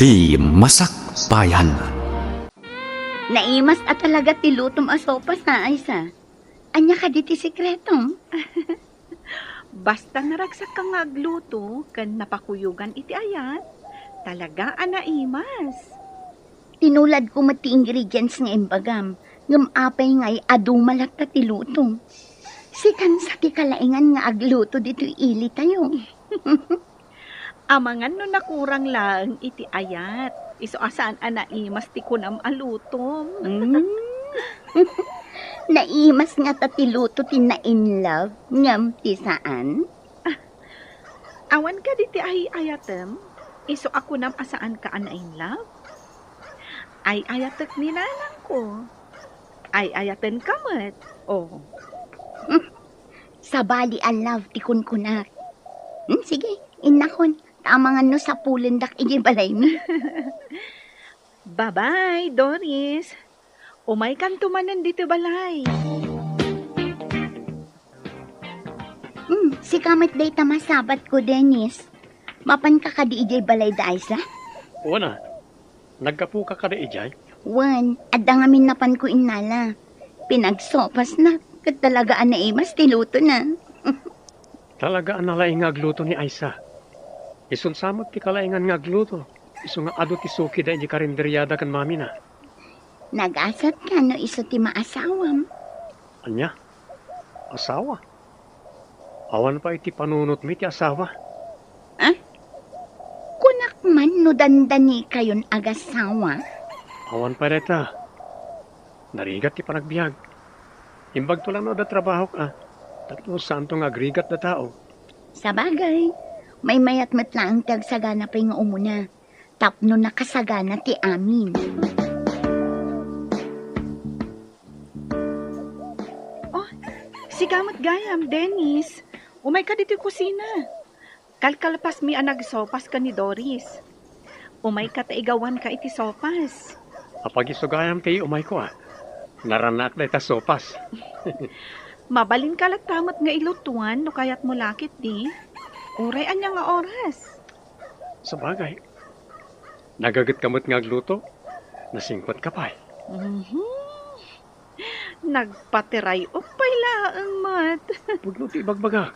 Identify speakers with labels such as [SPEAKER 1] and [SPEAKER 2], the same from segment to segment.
[SPEAKER 1] Ti Masakbayan.
[SPEAKER 2] Naimas at talaga ti lutom asopas na Aysa. Anya ka di ti sikretong?
[SPEAKER 3] Basta naragsak ka nga agluto, kan napakuyugan iti ayat, talaga anaimas.
[SPEAKER 2] Tinulad ko mati ingredients nga imbagam. Ngam apay nga'y adumalat ta ti lutom. Sikan sa ti kalaingan nga agluto dito ili tayo.
[SPEAKER 3] Amangan no nakurang lang iti ayat, iso asaan anaimas ti kunam alutom.
[SPEAKER 2] Naimas nga ta ti luto ti na in love. Ngam ti saan?
[SPEAKER 3] Awan ka di ti ayatem, iso ako nam asaan ka anain love. Ay ayatek nilalang ko. Ay ayaten kamat. Oh.
[SPEAKER 2] Sabali ang love ti kunkunak. Sige, inakon. Tamangan no sa pulendak iji balay mi.
[SPEAKER 3] Bye-bye, Doris. Umay kan tumanan dito balay.
[SPEAKER 2] Si kamit day tamasabat ko, Dennis. Mapan ka di iji balay da Isla?
[SPEAKER 4] Wana, nagkapu ka kada ijay?
[SPEAKER 2] Wan, adda ngamin napan ko inala. Pinagsopas na. Kat talaga anaimas ti luto na.
[SPEAKER 4] Talaga analaing nga agluto ni Aisa. Isun samot ti kalaingan nga agluto. Isu nga ado ti suki da iji karinderyada kan mami na.
[SPEAKER 2] Nag-asat ka no iso ti maasawam.
[SPEAKER 4] Anya? Asawa? Awan pa iti panunot mi ti asawa.
[SPEAKER 2] Kunak man no dandani kayon agasawa.
[SPEAKER 4] Awan pa reta. Narigat ti panagbiag. Imbag to lang no da trabaho ka. Tapos santo nga agrigat da tao.
[SPEAKER 2] Sa bagay, may mayat matlaang tagsagana pa yung umuna. Tapno nakasagana ti amin.
[SPEAKER 3] Si Gamat Gayam, Dennis. Umay ka dito kusina. Kalkalpas mi anag sopas ka ni Doris. Umay ka taigawan ka iti sopas.
[SPEAKER 4] Apag isugayam ti umay ko Naranak da ita sopas.
[SPEAKER 3] Mabalin ka tamat nga ilutuan no kayat mo lakit di. Uray anya nga oras.
[SPEAKER 4] Sa bagay. Nagagat kamot nga agluto. Nasingkot ka pa
[SPEAKER 3] Nagpatiray upay laang mat.
[SPEAKER 4] Pudno ti bagbaga.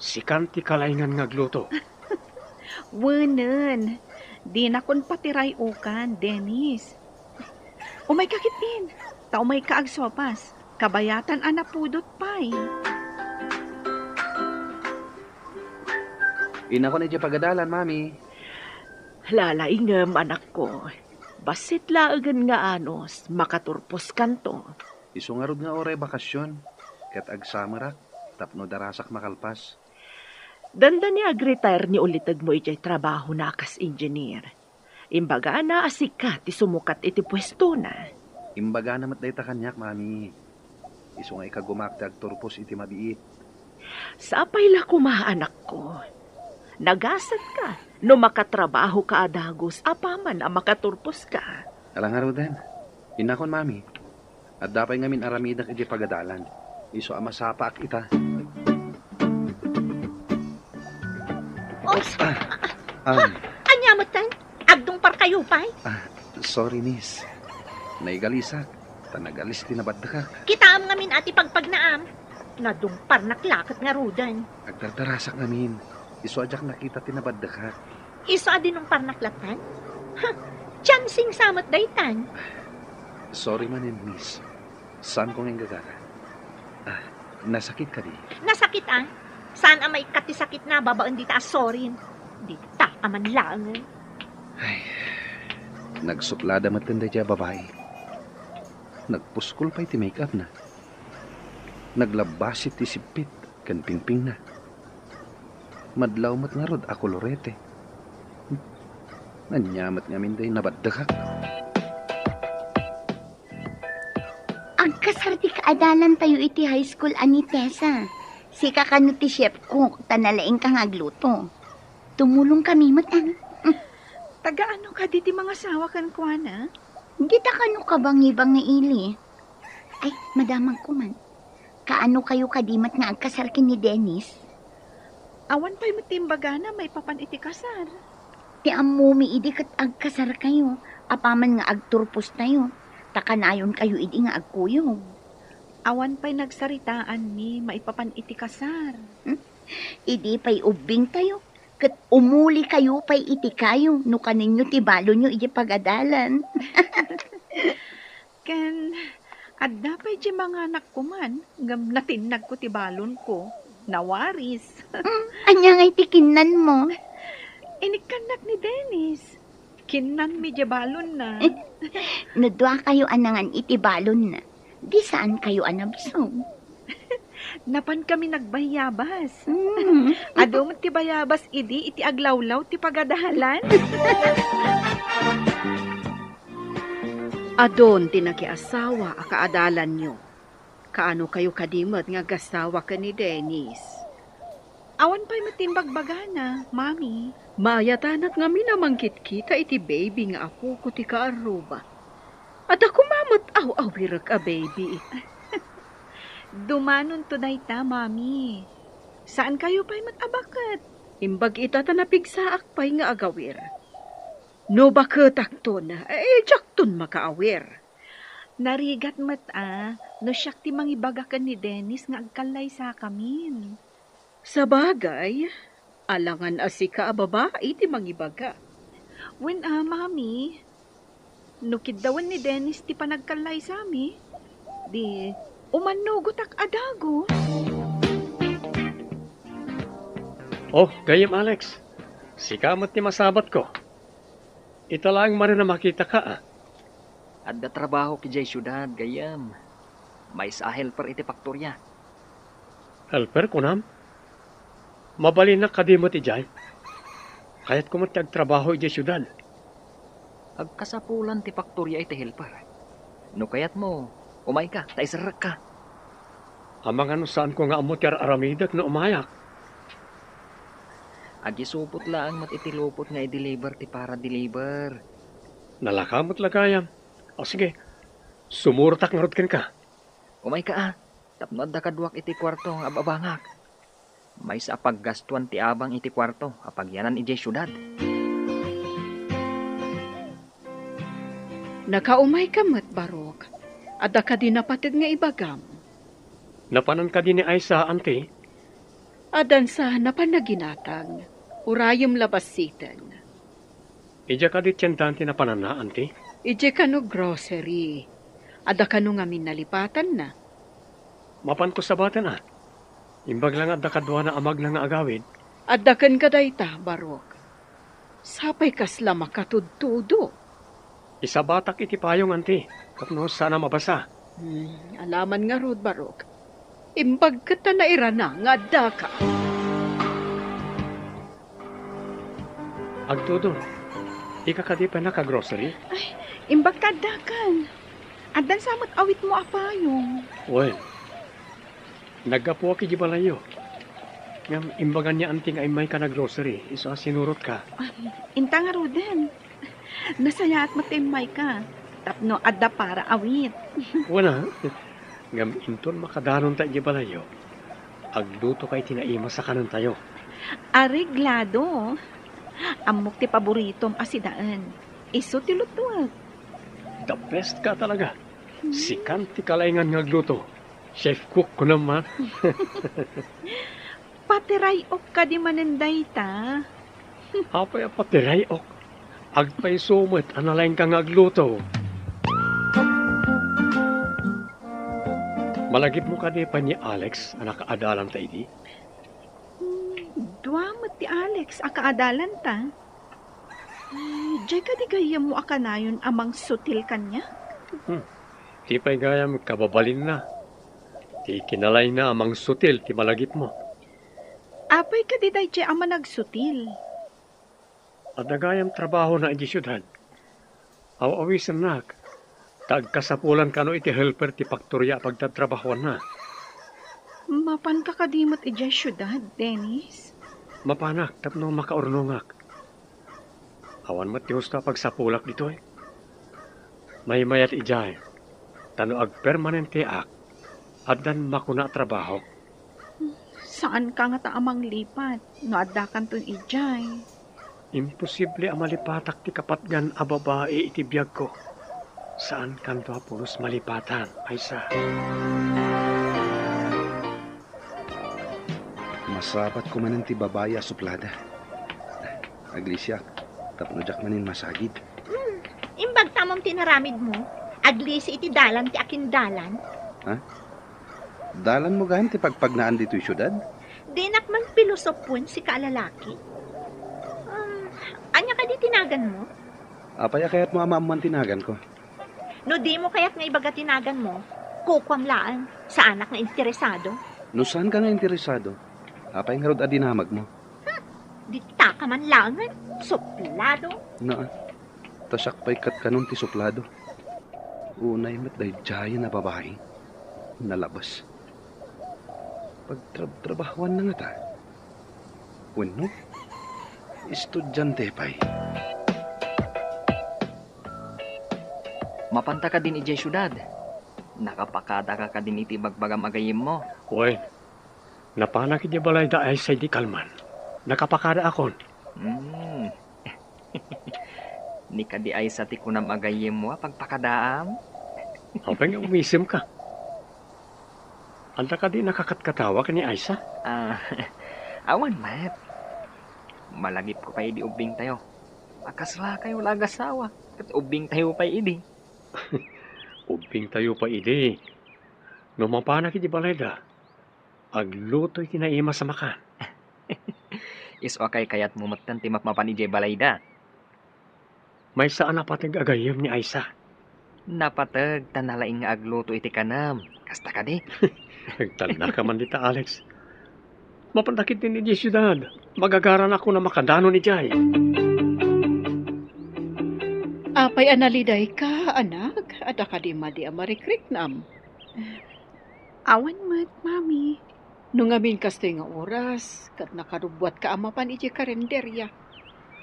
[SPEAKER 4] Sikan ti kalaingan nga agluto.
[SPEAKER 3] Wanan. Di na kon patiray ukan, Dennis. Umay kakitin. Taumay ka agsopas. Kabayatan anapudot pay.
[SPEAKER 5] Ina ko na dyan pagadalan, mami.
[SPEAKER 6] Lalaingam, anak ko. Basit laagan nga anos, makaturpos kanto.
[SPEAKER 5] Isungarod nga oray bakasyon. Kat agsamarak, tapno darasak makalpas.
[SPEAKER 6] Danda ni ag-retire ni ulitag mo ijay trabaho na kas engineer. Imbaga na asika ti sumukat iti pwesto na.
[SPEAKER 5] Imbaga namat day ta kanyak, mami. Isungay ka gumaktag turpos iti mabiit.
[SPEAKER 6] Sapay la kuma, anak ko. Nagasat ka, no makatrabaho ka adagos, apaman a makaturpos ka.
[SPEAKER 5] Alang araw din. Inakon, mami. At dapay ngamin aramidak iti pagadalan. Iso amasapak ita.
[SPEAKER 2] Anyamatan, agdong par kayo pa'y.
[SPEAKER 5] Sorry, miss. Naigalisak. Tanagalis tinabad ka.
[SPEAKER 2] Kitaam ngamin ati pagpagnaam. Nadumpar naklakat nga rudan.
[SPEAKER 5] Agdardarasak namin. Iso ajak nakita tinabad ka.
[SPEAKER 2] Iso adi nung parnaklatan? Chansing samat daytan.
[SPEAKER 5] Sorry man and miss. Saan ko ngayon gagara? Nasakit ka di?
[SPEAKER 2] Nasakit ah. Saan may katisakit na babaan di taas sorin? Di ta aman lang.
[SPEAKER 5] Ay, nagsuplada matanda dya babae. Nagpuskol pa iti make-up na. Naglabasit ti sipit, kan pingping na. Madlaw mat nga rod ako lorete. Nanyamat nga minday nabadakak.
[SPEAKER 2] Ang kasarti kaadalan tayo iti high school ani Tessa. Si kakano ti chef cook, tanalaing kang agluto. Tumulong kami matan.
[SPEAKER 3] Taga-ano ka diti mga sawa kan kuana?
[SPEAKER 2] Hindi ta kano kabang-ibang nga ili. Ay, madamang kuman. Kaano kayo kadimat nga agkasar ni Dennis?
[SPEAKER 3] Awan pa'y matimbaga na may papan iti kasar.
[SPEAKER 2] Ti amumi idi kat agkasar kayo. Apaman nga agturpos tayo. Takanayon kayo idi nga agkuyog.
[SPEAKER 3] Awan pa'y nagsaritaan ni maipapan iti kasar.
[SPEAKER 2] Idi pa'y ubing tayo. Kat umuli kayo pa'y iti kayo. No kaninyo ti balo nyo idi pagadalan.
[SPEAKER 3] Ken, adda pa'y di mga anak ko man. Ngam natinag ko ti balon ko. Nawaris.
[SPEAKER 2] Anya nga iti kinan mo.
[SPEAKER 3] Inikanak ni Dennis. Kinan mi di balon na.
[SPEAKER 2] Nadwa kayo anangan iti balon na. Di saan kayo anabsog?
[SPEAKER 3] Napan kami nagbayabas.
[SPEAKER 2] Mm.
[SPEAKER 3] Ado mo ti bayabas idi iti aglawlaw ti pagadahalan.
[SPEAKER 6] Adon tinakiasawa a kaadalan nyo. Kaano kayo kadimot nga gasawa ka ni Dennis?
[SPEAKER 3] Awan pa'y matimbagbagana, mami.
[SPEAKER 6] Mayatanat nga minamangkit kita iti baby nga ako ko ti kaaruba. At ako mamot aw-awirag a baby.
[SPEAKER 3] Dumanon to dayta, mami. Saan kayo pa'y matabakat?
[SPEAKER 6] Imbag ita tanapigsaak pa'y nga agawir. No bakit akton, jakton makaawir.
[SPEAKER 3] Narigat no siyak ti mangibagakan ni Dennis nga agkalay sa kamin.
[SPEAKER 6] Sa bagay, alangan asika a babae ti mangibaga.
[SPEAKER 3] When mami, nukiddawan ni Dennis ti panagkalay sa mi, di umanugot ak adago.
[SPEAKER 4] Oh, gayem Alex. Sikamot ni masabat ko. Ita lang man na makita ka ah.
[SPEAKER 7] Adda trabaho ki jay syudad, gayam. May sa helper iti faktorya.
[SPEAKER 4] Helper ko nam. Mabalin na kadimot ijay. Kaya't kumot agtrabaho ijay syudad.
[SPEAKER 7] Agkasapulan ti faktorya iti helper. No kayat mo, umay ka, taisarak ka.
[SPEAKER 4] Amang ano saan ko nga amot yar aramidak na umayak.
[SPEAKER 7] Agisupot lang mat itilupot nga i-deliver ti para deliver.
[SPEAKER 4] Nalakamot lagayam. O sige, sumurtak nga rod ken ka.
[SPEAKER 7] Umay ka ah, tapno adda kadwak iti kwarto nga ababangak. May sa paggastuan ti abang iti kwarto, apagyanan ijay syudad.
[SPEAKER 6] Nakaumay ka mat barok. Adda ka din napatid nga ibagam.
[SPEAKER 4] Napanan ka din ni Aisa, ante.
[SPEAKER 6] Adan sa napanaginatang. Urayom labasitan.
[SPEAKER 4] Ija ka di tiyentante na panana, ante.
[SPEAKER 6] Ije ka no grocery. Ada ka no nga minalipatan na.
[SPEAKER 4] Mapan ko sa batan ah. Imbag lang at dakadwa na amag na nga agawid.
[SPEAKER 6] Adakan ka dayta, barok. Sapay kasla makatudtudo.
[SPEAKER 4] Isa batak iti payong, ante. Kapno sana mabasa.
[SPEAKER 6] Alaman nga rod, barok. Imbag ka ta na irana nga adda ka.
[SPEAKER 4] Agtudo. Ika ka di pa naka-grocery?
[SPEAKER 3] Imbag kadakan. Adan samot awit mo apayong.
[SPEAKER 4] Well, naggapo ki di balayo. Ngam imbagan niya anting ay may ka na grocery. Iso sinurot ka.
[SPEAKER 3] Inta nga Ruden. Nasaya at matimay ka. Tapno adda para awit.
[SPEAKER 4] Wala. Ngam inton makadanon tayo di balayo. Agluto kay tinaima sa kanan tayo.
[SPEAKER 3] Areglado. Amok ti paboritom asidaan. Iso ti lutuag.
[SPEAKER 4] The best ka talaga. Si Kanti kalaingan nga gluto. Chef cook ko naman.
[SPEAKER 3] Patiray ok ka di manenday ta.
[SPEAKER 4] Apay patiray ok. Agpay sumot analain ka nga gluto. Malagip mo ka di pa ni Alex anak kaadalan ta idi.
[SPEAKER 3] Duamot ti Alex, akaadalan ta. Diyay ka di gayam mo akanayon amang sutil kanya?
[SPEAKER 4] Ti pa'y gayam kababalin na. Ti kinalay na amang sutil ti malagip mo.
[SPEAKER 3] Apay ka di dayjay ama nagsutil.
[SPEAKER 4] At nagayam trabaho na iti syudad. Aw-awisan nak. Tagkasapulan ka no iti helper ti faktorya pagtatrabahoan na.
[SPEAKER 3] Mapan ka kadimot ijay syudad, Dennis.
[SPEAKER 4] Mapanak, tapno makaurnongak. Awan mo ti husto pagsapulak dito eh. May mayat ijay. Tano ag permanente ak. At dan makuna trabaho.
[SPEAKER 3] Saan ka nga taamang lipat? No adda kan ton ijay.
[SPEAKER 4] Imposible ang malipatak ti kapatgan a babae iti biyag ko. Saan kanto pulos malipatan, Aisa?
[SPEAKER 5] Masapat ko manan ti babaya suplada. Aglisya, tapno jak manin masagid.
[SPEAKER 6] Imbag tamang tinaramid mo, aglisi iti dalan ti akin dalan.
[SPEAKER 5] Dalan mo gahan ti pagpagnaan dito'y syudad?
[SPEAKER 6] Dinak man pilosopon si kaalalaki. Anya ka di tinagan mo?
[SPEAKER 5] Apaya kaya't mo amaman tinagan ko.
[SPEAKER 6] No di mo kaya't nga ibaga tinagan mo, kukwamlaan sa anak na interesado.
[SPEAKER 5] No saan ka nga interesado? Apay nga rod adinamag mo.
[SPEAKER 6] Di ta ka man langan, suplado.
[SPEAKER 5] Na, tasak pa'y kat kanon ti suplado. Unay mat day jaya na babae. Nalabas. Pagtrabahuan na nga ta. Wano? Estudyante pa'y.
[SPEAKER 7] Mapanta ka din ijay syudad. Nakapakada ka din iti bagbagam agayim mo.
[SPEAKER 4] Uy, napanak iti balay da ay sa di kalman. Nakapakada akon.
[SPEAKER 7] Ni ka di ay sa ti kunam agayim mo pagpakadaam.
[SPEAKER 4] Apay nga umisim ka. Anta ka di nakakatkatawa ka ni Aisa?
[SPEAKER 7] Awan mat. Malagip ko pa idi ubing tayo. Akasla kayo lagasawa. Kat ubing tayo pa idi.
[SPEAKER 4] Ubing tayo pa idi. No mapanak iti balay da. Agluto'y kinaima sa makan.
[SPEAKER 7] Is okay kayat mo matan ti mapmapan ijay balayda.
[SPEAKER 4] May saan napatig agayam ni Aisa.
[SPEAKER 7] Napatag tanalaing nga agluto iti kanam. Kasta ka di.
[SPEAKER 4] Nagtanda ka man dita, Alex. Mapantakit din ni syudad. Magagaran ako na makadano ni Jay.
[SPEAKER 8] Apay analiday ka, anak. At akadima di amarikrik-nam.
[SPEAKER 3] Awan mat, mami.
[SPEAKER 8] Nung amin kasto nga oras, kat nakarubwat ka amapan iti karenderya.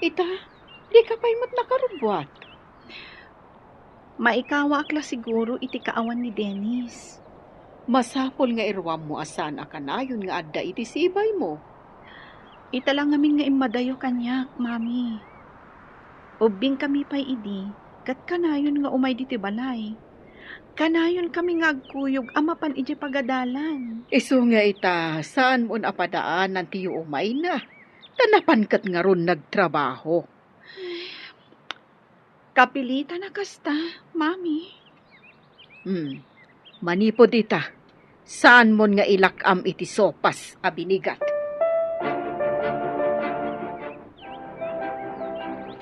[SPEAKER 8] Ita, di ka pa'y mat nakarubwat.
[SPEAKER 3] Maikawa akla siguro iti kaawan ni Dennis.
[SPEAKER 8] Masapol nga irwam mo asan akanayon nga adda iti sibay mo.
[SPEAKER 3] Ita lang ngamin nga imadayo kanyak, mami. Ubing kami pa'y idi, kat kanayon nga umay diti balay. Kanayon kami nga agkuyog amapan iti pagadalan.
[SPEAKER 8] Isu nga ita, saan mo napadaan ng tiyo umay na? Tanapan kat nga ron nagtrabaho.
[SPEAKER 3] Kapilita na kasta, mami.
[SPEAKER 8] Manipod ita, saan mo nga ilakam iti sopas a binigat?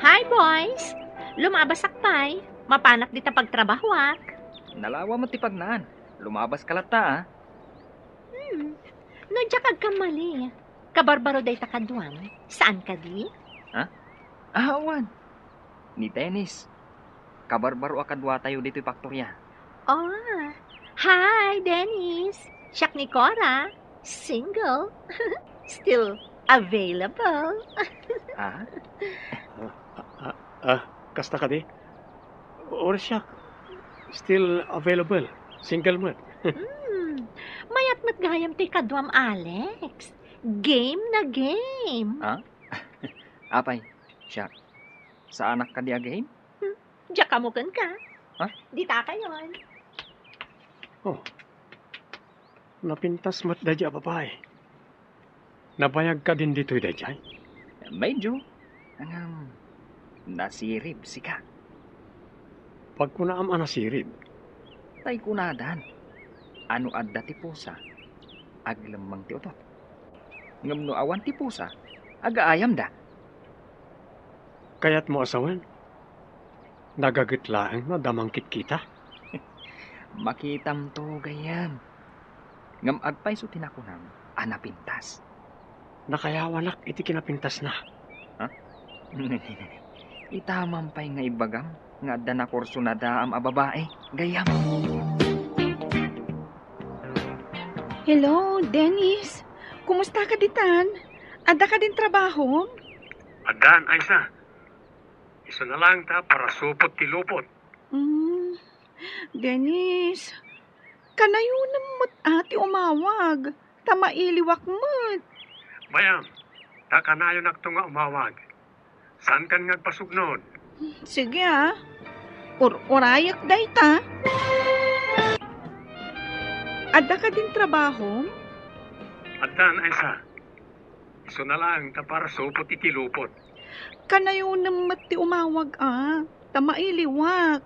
[SPEAKER 6] Hi boys! Lumabas akpay. Mapanak di ta pagtrabahuak.
[SPEAKER 7] Nalawa mo ti pagnaan. Lumabas ka lata
[SPEAKER 6] No dya kag kamali. Kabarbaro day takadwan. Saan ka di?
[SPEAKER 7] Awan. Ni Dennis. Kabarbaro akadwa tayo dito paktorya.
[SPEAKER 6] Oh, hi Dennis. Siyak ni Cora. Single. Still available.
[SPEAKER 4] Kasta ka di? Or siya, still available. Single man.
[SPEAKER 6] Mayat mat gayam ti kadwam Alex. Game na game.
[SPEAKER 7] Apay, siya. Sa anak ka di agay?
[SPEAKER 6] Diya kamukan ka. Di ta kayon.
[SPEAKER 4] Napintas mat da dya babae. Nabayag ka din dito'y da dyan.
[SPEAKER 7] Medyo. Nasirib si ka.
[SPEAKER 4] Pag kunaam anasirib,
[SPEAKER 7] Tay kunadan. Ano adda ti pusa? Aglamang ti utot. Ngam no awan ti pusa, agaayam da.
[SPEAKER 4] kaya't mo asawan. Nagagitlaang na damangkit kita.
[SPEAKER 7] Makitam to gayam. Ngam agpay so tinakunam, anapintas.
[SPEAKER 4] Nakayawanak iti kinapintas na.
[SPEAKER 7] Itamam pay nga ibagam, nga adda na kurso na daam a babae, gayam.
[SPEAKER 3] Hello, Dennis. Kumusta ka ditan? Ada ka din trabaho?
[SPEAKER 4] Adan, Aisa. Isa na lang ta para supot ti lupot.
[SPEAKER 3] Dennis, kanayo na mo't ati umawag. Tamailiwak mo't.
[SPEAKER 4] Bayam, takanayo nakto nga umawag. Saan kan ngagpasugnod?
[SPEAKER 3] Sige ha. Urayak dayta. Adda ka din trabaho?
[SPEAKER 4] Addan ay sa. Iso na lang tapar supot iti lupot.
[SPEAKER 3] Kanayo naman ti umawag Tamailiwak.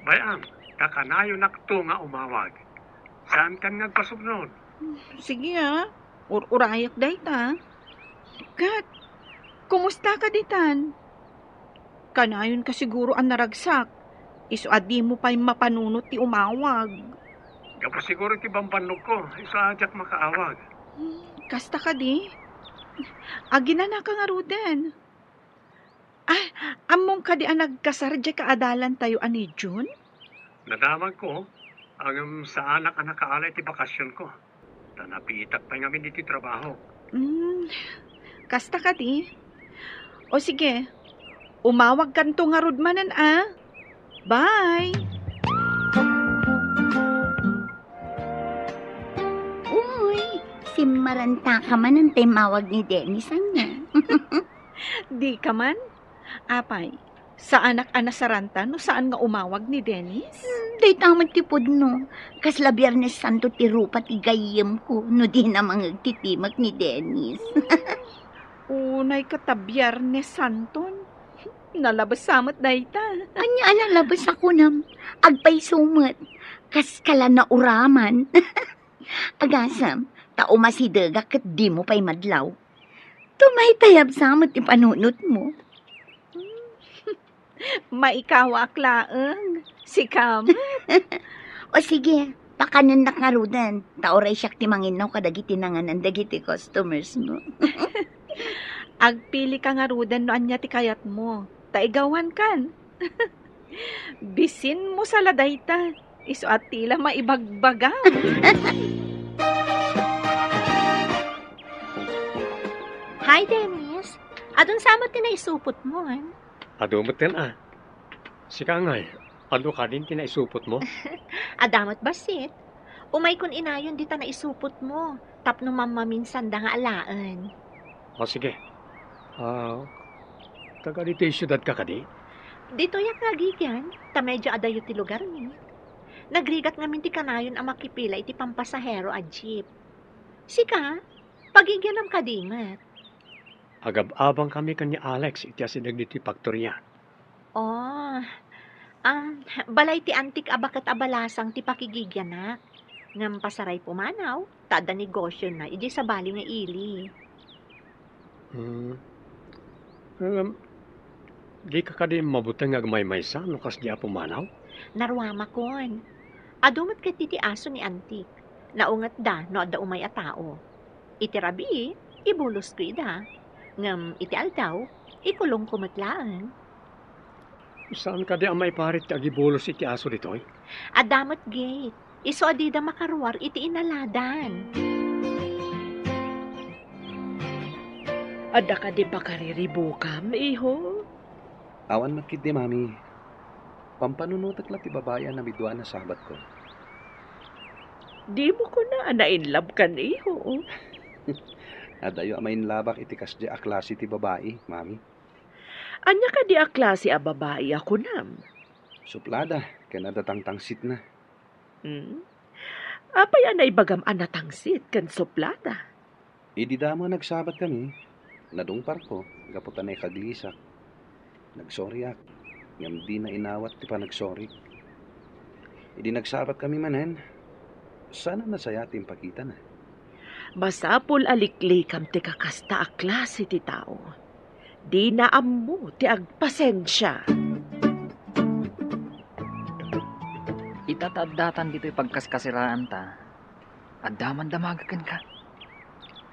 [SPEAKER 4] Bayam, kakanayo nakto nga umawag. Saan kan ngagpasugnod?
[SPEAKER 3] Sige ha. Urayak dayta. Kat, kumusta ka ditan? Kanayon ka siguro ang naragsak. Iso adi mo pa'y mapanunot ti umawag.
[SPEAKER 4] Gapo siguro ti bambannog ko. Iso ajak makaawag.
[SPEAKER 3] Kasta ka di? Agina ka nga ruden. Among ka di ang nagkasardya kaadalan tayo ani June?
[SPEAKER 4] Nadamag ko ang sa anak ang nakaalay ti bakasyon ko. Tanapitak pa ngamin iti trabaho.
[SPEAKER 3] Kasta ka di? O sige, umawag kanto nga rudmanan Bye!
[SPEAKER 2] Uy, si Maranta ka man ang timawag ni Dennis niya.
[SPEAKER 3] Di ka man? Apay, sa anak-anak saranta no saan nga umawag ni Dennis?
[SPEAKER 2] Day tamat tipod no. Kasla Biyernes Santo ti rupa ti gayem ko no di na mangagtitimak ni Dennis.
[SPEAKER 3] Unay katabyar ni Santon. Nalabas samot dayta.
[SPEAKER 2] Anya alalabas ako nam. Agpay sumat. Kas kala na uraman. Agasam, tao masidaga kat di mo pa'y madlaw. Tumay tayab samot ipanunot mo.
[SPEAKER 3] Maikawa aklaang. Si Kam.
[SPEAKER 2] O sige, pakanan na karudan. Taoray siyak ti manginaw kadagiti nanganan dagiti customers mo.
[SPEAKER 3] Agpili ka nga rudan no anya ti kayat mo. Taigawan kan. Bisin mo sa ladayta. Iso at tila maibagbagam.
[SPEAKER 6] Hi, Dennis. Adun sama tinaisupot mo,
[SPEAKER 4] Adumot din Sika ngay, ado ka din tinaisupot mo?
[SPEAKER 6] Adamat basit. Umay kun inayon dita na isupot mo. Tapno mamaminsan da nga alaan.
[SPEAKER 4] O sige. Taga dito yung syudad ka kadi?
[SPEAKER 6] Dito yak nagigyan. Ta medyo adayo ti lugar ni. Nagrigat ngamin ti kanayon ang makipila iti pampasahero a jeep. Sika, pagigyan ng kadimat.
[SPEAKER 4] Agab-abang kami kanya Alex iti asidag dito yung faktorya.
[SPEAKER 6] Oh, balay ti antik abakat abalasang ti pakigigyanak. Ngam pasaray pumanaw, tada negosyo na, iji sa bali nga ili.
[SPEAKER 4] Di ka kadi mabutang agmay-maysa no kas di pumanaw?
[SPEAKER 6] Narwama kon. Adumat ka ti aso ni antik. Naungat da, no adda umay a tao. Iti rabi, ibulos ko ida. Ngam iti aldaw, ikulong kumatlaan.
[SPEAKER 4] Saan ka di ang may parit agibulos iti aso ditoy?
[SPEAKER 6] Adamat gate. Iso adida makaruar iti inaladan.
[SPEAKER 8] Ada ka di pa kariribukam, iho?
[SPEAKER 5] Awan matkid di, mami. Pampanunutak lang ti babayan na bidwa na sabat ko.
[SPEAKER 8] Di mo ko na na-inlove kan, iho.
[SPEAKER 5] Adayo amain labak iti kasdi a klase ti babae, mami.
[SPEAKER 8] Anya ka di a klase a babae ako nam.
[SPEAKER 5] Suplada, kaya nadatang-tangsit na.
[SPEAKER 8] Apay anay bagam anatangsit kan suplada.
[SPEAKER 5] Idi damo nagsabat kami. Nadungpar ko, gaputan ay kaglisak. Nagsoryak. Ngam di na inawat ti pa nagsorry. Idi nagsabat kami manen. Sana nasaya ti pakita na.
[SPEAKER 8] Masapul aliklikam ti kakasta a klase ti tao. Di na ammo ti agpasensya.
[SPEAKER 7] Itatadatan dito yung pagkaskasiraan ta. At daman-damagakan ka.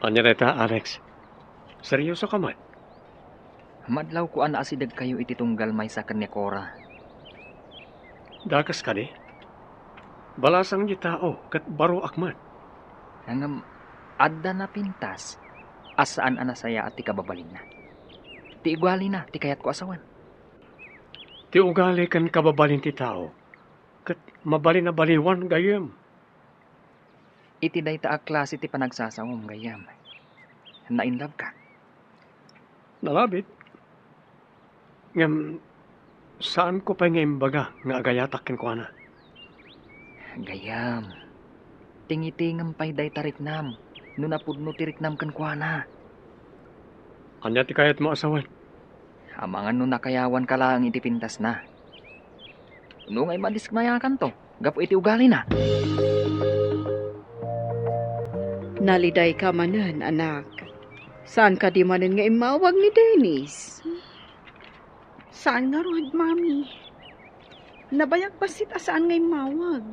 [SPEAKER 4] Anya reta, Alex? Seryoso ka man?
[SPEAKER 7] Madlaw ko ana asidag kayo iti tunggal may sa kanya Cora.
[SPEAKER 4] Dakas ka di? Balasang di tao, kat baro akman.
[SPEAKER 7] Hangam, adda na pintas. Asaan anasaya at ti kababalin na. Ti igwali na, ti kayat ko asawan.
[SPEAKER 4] Ti ugali kan kababalin ti tao, kat mabali na baliwan gayem.
[SPEAKER 7] Iti day ta a klase ti panagsasawom gayam. Na in love ka.
[SPEAKER 4] Nalabit. Ngam, saan ko pa nga imbaga nga agayatak ken ko na?
[SPEAKER 7] Gayam. Tingitingam pa'y day tariknam. No napudno tiriknam kan kuana.
[SPEAKER 4] Anya ti kayat mo asawan?
[SPEAKER 7] Amangan no nakayawan ka lang iti pintas na. No ngay madismayakan to. Gapo iti ugali na.
[SPEAKER 8] Naliday ka manan, anak. Saan ka di manan nga imawag ni Dennis?
[SPEAKER 3] Saan nga rod, mami? Nabayag basit asaan ngay mawag?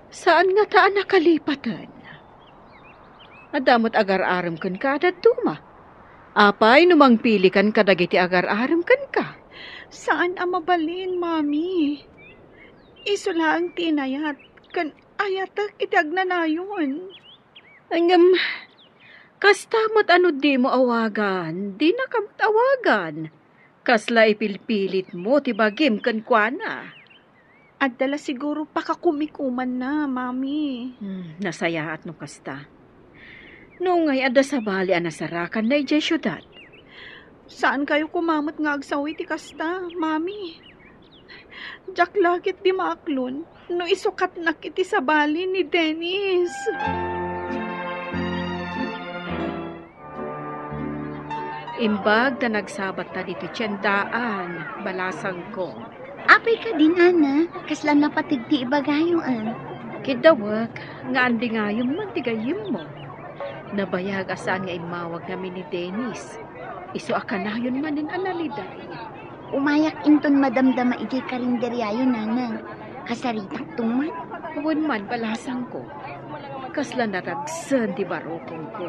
[SPEAKER 8] Saan nga taan nakalipatan? Adamot agar-aram kan ka adat tuma. Apay numang pili kan kadagiti agar-aram kan ka.
[SPEAKER 3] Saan ang mabalin, mami? Iso lang tinayat, kan ayatak itiag na nayon.
[SPEAKER 8] Angam, kastamot ano di mo awagan, di na kamot awagan. Kasla ipilpilit mo, tibagim kan kuana.
[SPEAKER 3] At dala siguro pakakumikuman na, mami.
[SPEAKER 8] Nasayaat no kasta. Nungay ada sa bali anasarakan na ijay syudad.
[SPEAKER 3] Saan kayo kumamot nga agsawi ti kasta, mami? Jak lagit di maaklon, no isukat na kiti sa bali ni Dennis.
[SPEAKER 8] Imbag na nagsabat na dito tiyandaan, balasang ko.
[SPEAKER 2] Apay ka din, ana. Kasla napatigti ibagayon.
[SPEAKER 8] Kidawag, nga andi nga yung mantigayim mo. Nabayag asaan nga imawag namin ni Dennis. Iso akanayon manin analiday.
[SPEAKER 2] Umayak inton madamdama iti karinderyayo, nana. Kasaritak tuman.
[SPEAKER 8] Huwag man balasang ko. Kasla naragsan di barokong ko.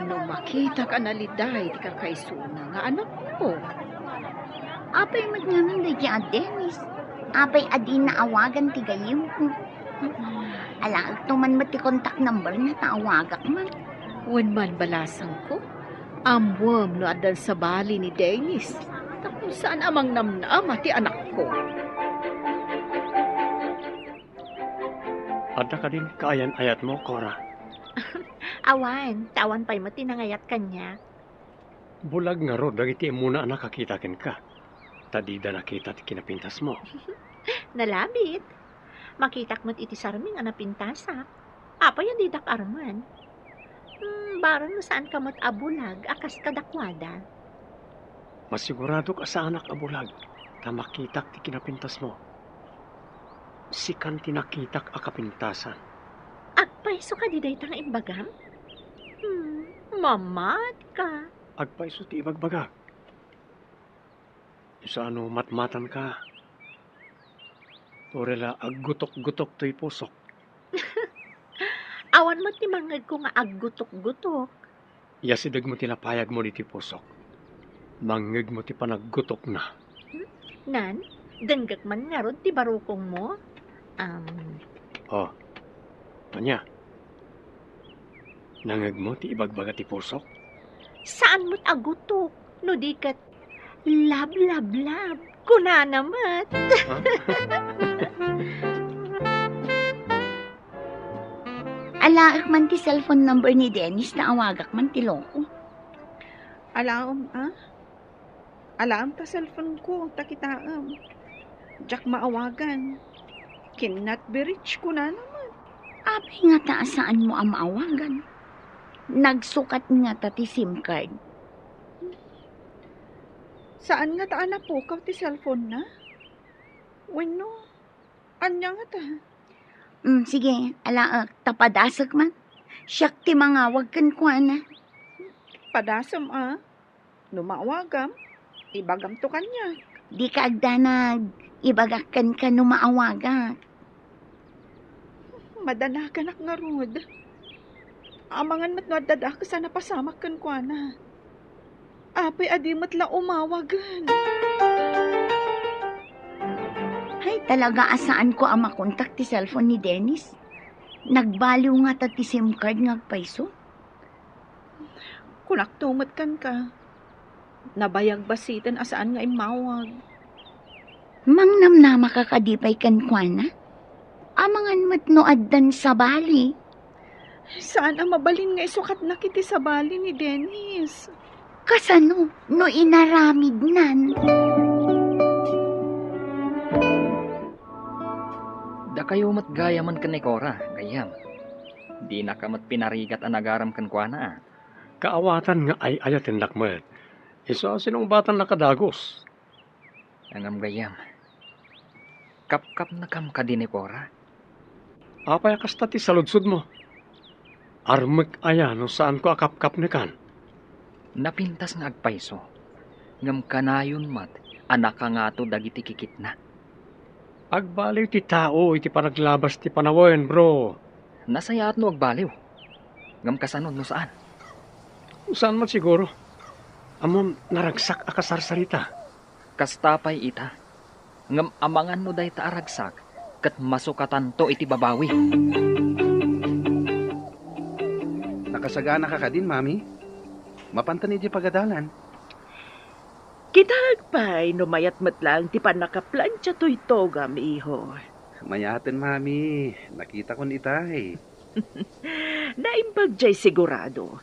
[SPEAKER 8] No makita ka naliday di ka kaisuna nga anak ko.
[SPEAKER 2] Apay magnaman da di Dennis. Apay adi na awagan ti gayim ko. Alaag tuman mo ti contact number na taawagak man.
[SPEAKER 8] Huwag man balasang ko. Amwam no adal sa bali ni Dennis. Tapos saan amang namnama ti anak ko.
[SPEAKER 4] Adda ka din kaayan ayat mo, Cora.
[SPEAKER 6] Awan, tawan pa'y mo tinangayat kanya.
[SPEAKER 4] Bulag nga ro, dagiti muna nakakita ken ka. Tadida nakita ti kinapintas mo.
[SPEAKER 6] Nalabit. Makitak mo't iti sarming anapintasa. Apa yan didak arman? Baron mo saan ka mo't abulag, akas kadakwada.
[SPEAKER 4] Masigurado ka sa anak abulag, ta makitak ti kinapintas mo. Sikan tinakitak akapintasan.
[SPEAKER 6] Agpaiso ka diday tang imbagam? Mamad ka.
[SPEAKER 4] Agpaiso ti ibagbagag. Isa ano matmatan ka. Torela aggutok-gutok to'y pusok.
[SPEAKER 6] Awan mo ti mangag ko nga aggutok-gutok.
[SPEAKER 4] Yasidag mo tinapayag mo di ti pusok. Mangag mo ti panaggutok na.
[SPEAKER 6] Nan, danggak man nga ron ti barukong mo.
[SPEAKER 4] Oh, anya? Nangag mo ti ibagbaga ti pusok?
[SPEAKER 6] Saan mo't agutok? No di kat lab. Kuna naman.
[SPEAKER 2] Alaak man ti cellphone number ni Dennis na awagak man ti loko.
[SPEAKER 3] Alaam, Alaam ta cellphone ko, takitaam. Jak maawagan. Cannot be reached ko na naman.
[SPEAKER 2] Apay nga taasaan mo ang maawagan. Nagsukat nga ta ti SIM card.
[SPEAKER 3] Saan nga taan na po ti cellphone na? Wano? Anya nga ta?
[SPEAKER 2] Sige, alaak, tapadasag man. Siyak ti mangawag kan kwa na.
[SPEAKER 3] Padasam Numawagam. Ibagam to kanya.
[SPEAKER 2] Di ka agdanag, ibagakan ka numaawaga.
[SPEAKER 3] Madanakan nga rod. Amangan mat nga dadak sa napasamak kan kwa na. Apay adimat la umawagan.
[SPEAKER 2] Hay, talaga asaan ko ang makontak ti cellphone ni Dennis? Nagbaliw nga ta ti SIM card nga paiso.
[SPEAKER 3] Kunak tumat kan ka. Nabayag basitan asaan nga imawag.
[SPEAKER 2] Mangnam na makakadipay kan kwa na? Amangan mat no addan sa bali.
[SPEAKER 3] Saan ang mabalin nga isukat na kiti sa bali ni Dennis?
[SPEAKER 2] Kasano no inaramid nan?
[SPEAKER 7] Da kayo mat gayaman kan ni Cora, gayam. Di na ka mat pinarigat ang nagaram kan kwa na.
[SPEAKER 4] Kaawatan nga ay ayatin lakmet. Isa sinong batang nakadagos.
[SPEAKER 7] Angam gayam. Kap-kap na kam ka din ni Cora.
[SPEAKER 4] Apay kasta ti saludsud mo. Armek aya no saan ko akap-kap ni kan.
[SPEAKER 7] Napintas nga agpaiso. Ngam kanayon mat, anak ka nga to dagiti kikit na.
[SPEAKER 4] Agbaliw ti tao iti panaglabas ti panawen, bro.
[SPEAKER 7] Nasayaat no agbaliw. Ngam kasanon no saan.
[SPEAKER 4] Saan man siguro? Amom naragsak akasarsarita.
[SPEAKER 7] Kastapay ita. Ngam amangan no day taaragsak, kat masukatan to iti babawi.
[SPEAKER 5] Nakasagana ka din, mami. Mapantan iti pagadalan.
[SPEAKER 3] Kitagpay, no mayat matlang ti panakaplansya to'y togam, iho.
[SPEAKER 5] Mayaten, mami. Nakita ko itay.
[SPEAKER 3] Naimbag jay sigurado.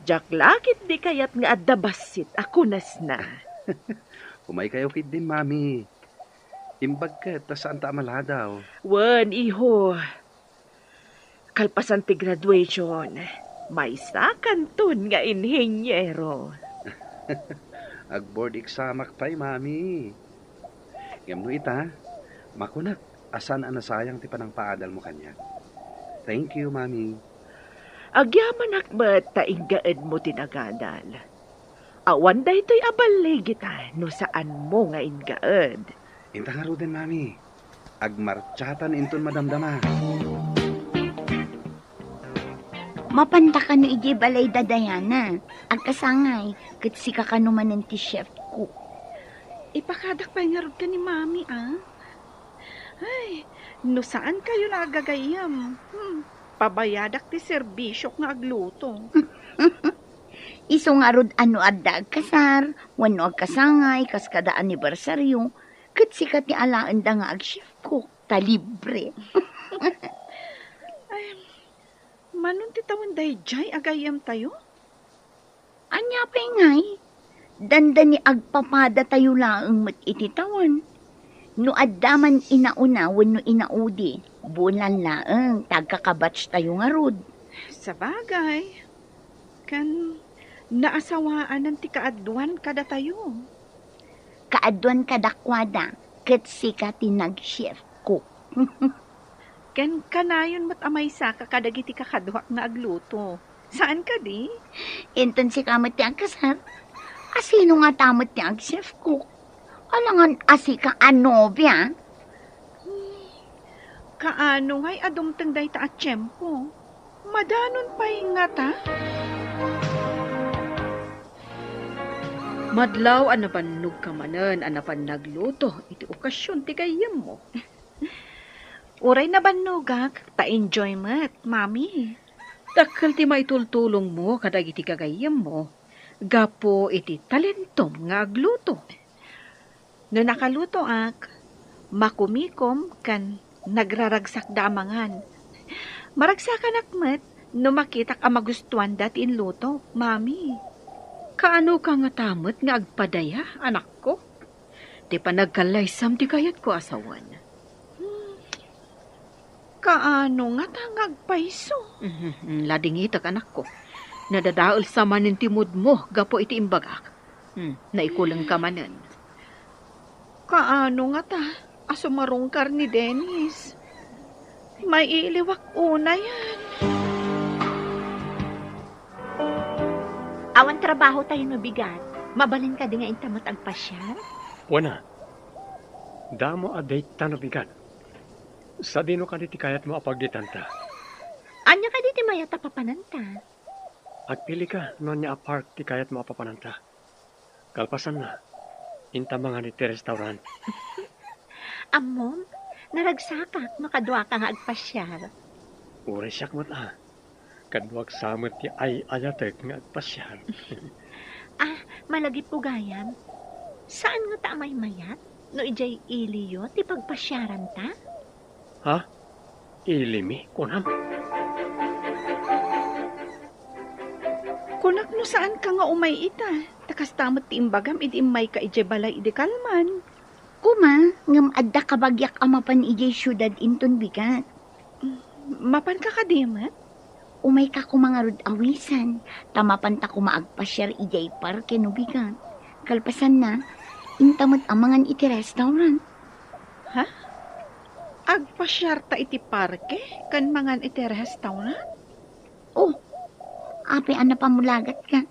[SPEAKER 3] Jak lakit di kayat nga adabasit ako nas na.
[SPEAKER 5] Umay kayo kid din, mami. Imbag ka, tas saan ta maladaw.
[SPEAKER 3] Wan, iho. Kalpasan ti graduation. May sakanton nga inhinyero.
[SPEAKER 5] Ag-board examak pa'y, mami. Yamno ita, makunak, asan ang nasayang ti panang paadal mo kanya. Thank you, mami.
[SPEAKER 3] Agyaman akbat tainggaed mo tinagadal. Awan da ito'y abaligita no saan mo nga ingaed.
[SPEAKER 5] Inta nga ro din, mami. Agmarchatan inton madamdama.
[SPEAKER 2] Mapanta ka no iji balay dadayana. Agkasangay, kat si kakanumanan ti chef ko.
[SPEAKER 3] Ipakadak pa nga ka ni mami, ah? Ay, no saan kayo nagagayam? Pabayadak ti serbisyok nga agluto.
[SPEAKER 2] Iso nga rod ano adda agkasar, wano agkasangay, kas kada anibersaryo, kat si ti alaan da nga ag-chef cook, ta libre.
[SPEAKER 3] Manon ti tawan day jay agayam tayo?
[SPEAKER 2] Anya pa ngay, danda ni agpapada tayo laang mat ititawan. No addaman inauna, wano inaudi, bulan laang, tagkakabatch tayo nga rod.
[SPEAKER 3] Sa bagay, kan naasawaan ng ti kaadwan kada tayo.
[SPEAKER 2] Kaadwan kadakwada, kat si ti nag-chef cook.
[SPEAKER 3] Ken kanayon mat amay sa kakadagiti kakadwak nga agluto. Saan ka di?
[SPEAKER 2] Inton si kamat ti agkasar, asino nga tamat ti ag-chef cook? Alangan asi ka anobya?
[SPEAKER 3] Kaano ngay adumtang day ta at tiyempo? Madanon pa nga ta?
[SPEAKER 8] Madlaw anapan nugkamanen, anapan nagluto, iti okasyon ti gayam mo.
[SPEAKER 3] Uray na banugak, ta-enjoy mat, mami.
[SPEAKER 8] Dakkel ti maitultulong mo kadag iti kagayam mo. Gapo iti talentom nga agluto.
[SPEAKER 3] No nakaluto ak, makumikom kan nagraragsak damangan. Maragsakan akmat, no makita ka magustuhan dati inluto, mami.
[SPEAKER 8] Kaano ka nga tamot nga agpadaya, anak ko? Ti panagkalaysam ti kayat ko asawan.
[SPEAKER 3] Kaano nga tangagpaiso?
[SPEAKER 8] Ladingitag anak ko. Nadadaol sa manin timod mo, gapo iti imbagak. Naikulang ka manen.
[SPEAKER 3] Kaano nga ta? Asumarungkar ni Dennis. May iliwak una yan.
[SPEAKER 6] Awan trabaho tayo no bigat. Mabalin ka di nga intamot agpasyal?
[SPEAKER 4] Wana. Damo aday tanabigan. Sa dino ka di kayat mo apagditanta.
[SPEAKER 6] Anya ka di mayata papananta?
[SPEAKER 4] Agpili ka no niya apark ti kayat mo apapananta. Kalpasan na. Inta mga ni ti restaurant.
[SPEAKER 6] Amom, naragsakak makadwa ka nga agpasyal.
[SPEAKER 4] Uri siyak mat Kadwag samot ti ay ayatek nga agpasyal.
[SPEAKER 6] Malagi po gayam. Saan nga ta may mayat? No ijay iliyo ti pagpasyaran ta?
[SPEAKER 4] Ha? Ilimi? Kunam?
[SPEAKER 3] Kunak no saan ka nga umay ita? Takas tamot ti imbagam, idi imay ka ije balay idi kalman.
[SPEAKER 2] Kuma, ngam adda kabagyak amapan ijay syudad inton bigat.
[SPEAKER 3] Mapan ka kadimat?
[SPEAKER 2] Umay ka kumangarod awisan. Tamapan ta kumaagpasyar ijay parke no bigat. Kalpasan na, intamot amangan iti restaurant.
[SPEAKER 3] Agpasyar ta iti parke, kan mangan iti restaurant?
[SPEAKER 2] Oh, api ana pamulagat ka.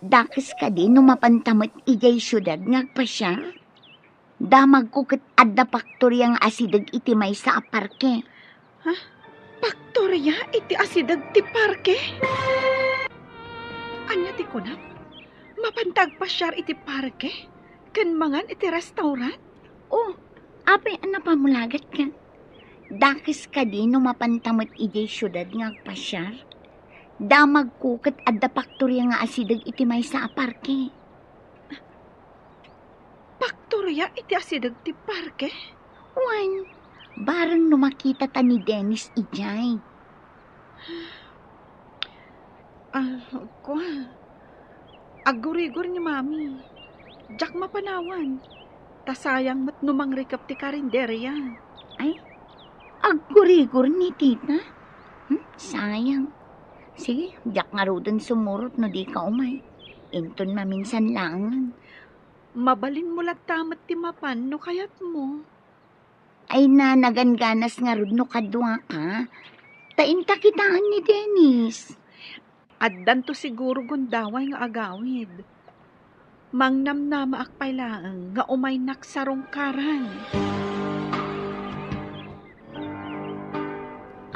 [SPEAKER 2] Dakes ka din numapantamot ijay syudad ngagpasyar. Damag ko ket adda paktorya nga asidag iti may sa aparke.
[SPEAKER 3] Paktorya iti asidag ti parke? Anya ti kunam? Mapantag pasyar iti parke? Kan mangan iti restaurant?
[SPEAKER 2] Oh, api ana pamulagat ka. Dakes ka din numapantamot ijay syudad ngagpasyar. Damag ko ket adda paktorya nga asidag iti may sa aparke.
[SPEAKER 3] Paktorya iti asidag ti parke?
[SPEAKER 2] Wan, barang no makita ta ni Dennis ijay.
[SPEAKER 3] Agurigor ni mami. Jak mapanawan. Tasayang mat numangrikap ti karinderya.
[SPEAKER 2] Agkurigor ni tita. Sayang. Sige, jak nga rodan sumurot no di ka umay. Inton maminsan lang.
[SPEAKER 3] Mabalin mo lang tamat ti mapan no kayat mo.
[SPEAKER 2] Ay na naganganas nga rod no kadwa ka. Tainta kitaan ni Dennis.
[SPEAKER 3] Addan to siguro gundaway nga agawid. Mangnamnama akpay laeng nga umay naksarong karan.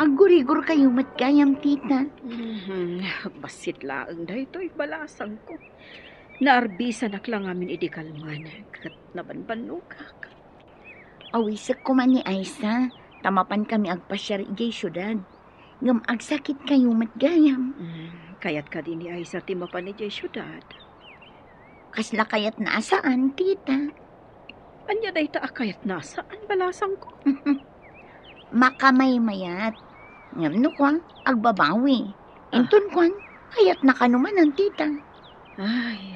[SPEAKER 2] Agurigor kayo matgayam tita.
[SPEAKER 8] Basit laang da ito'y balasang ko. Naarbisan lang amin idikalman. Kat nabanbanukak.
[SPEAKER 2] Awisak ko man ni Aisa. Tamapan kami agpasyar ijay syudad. Ngam agsakit kayo matgayam.
[SPEAKER 8] Kayat ka din ni Aisa timapan ni Jay syudad.
[SPEAKER 2] Kasla kayat naasaan, tita.
[SPEAKER 8] Anya da ita akayat nasaan balasang ko.
[SPEAKER 2] Makamay-mayat. Ngam no kwan, agbabawi. Inton kwan, kayat nakanuman ang tita.
[SPEAKER 8] Ay,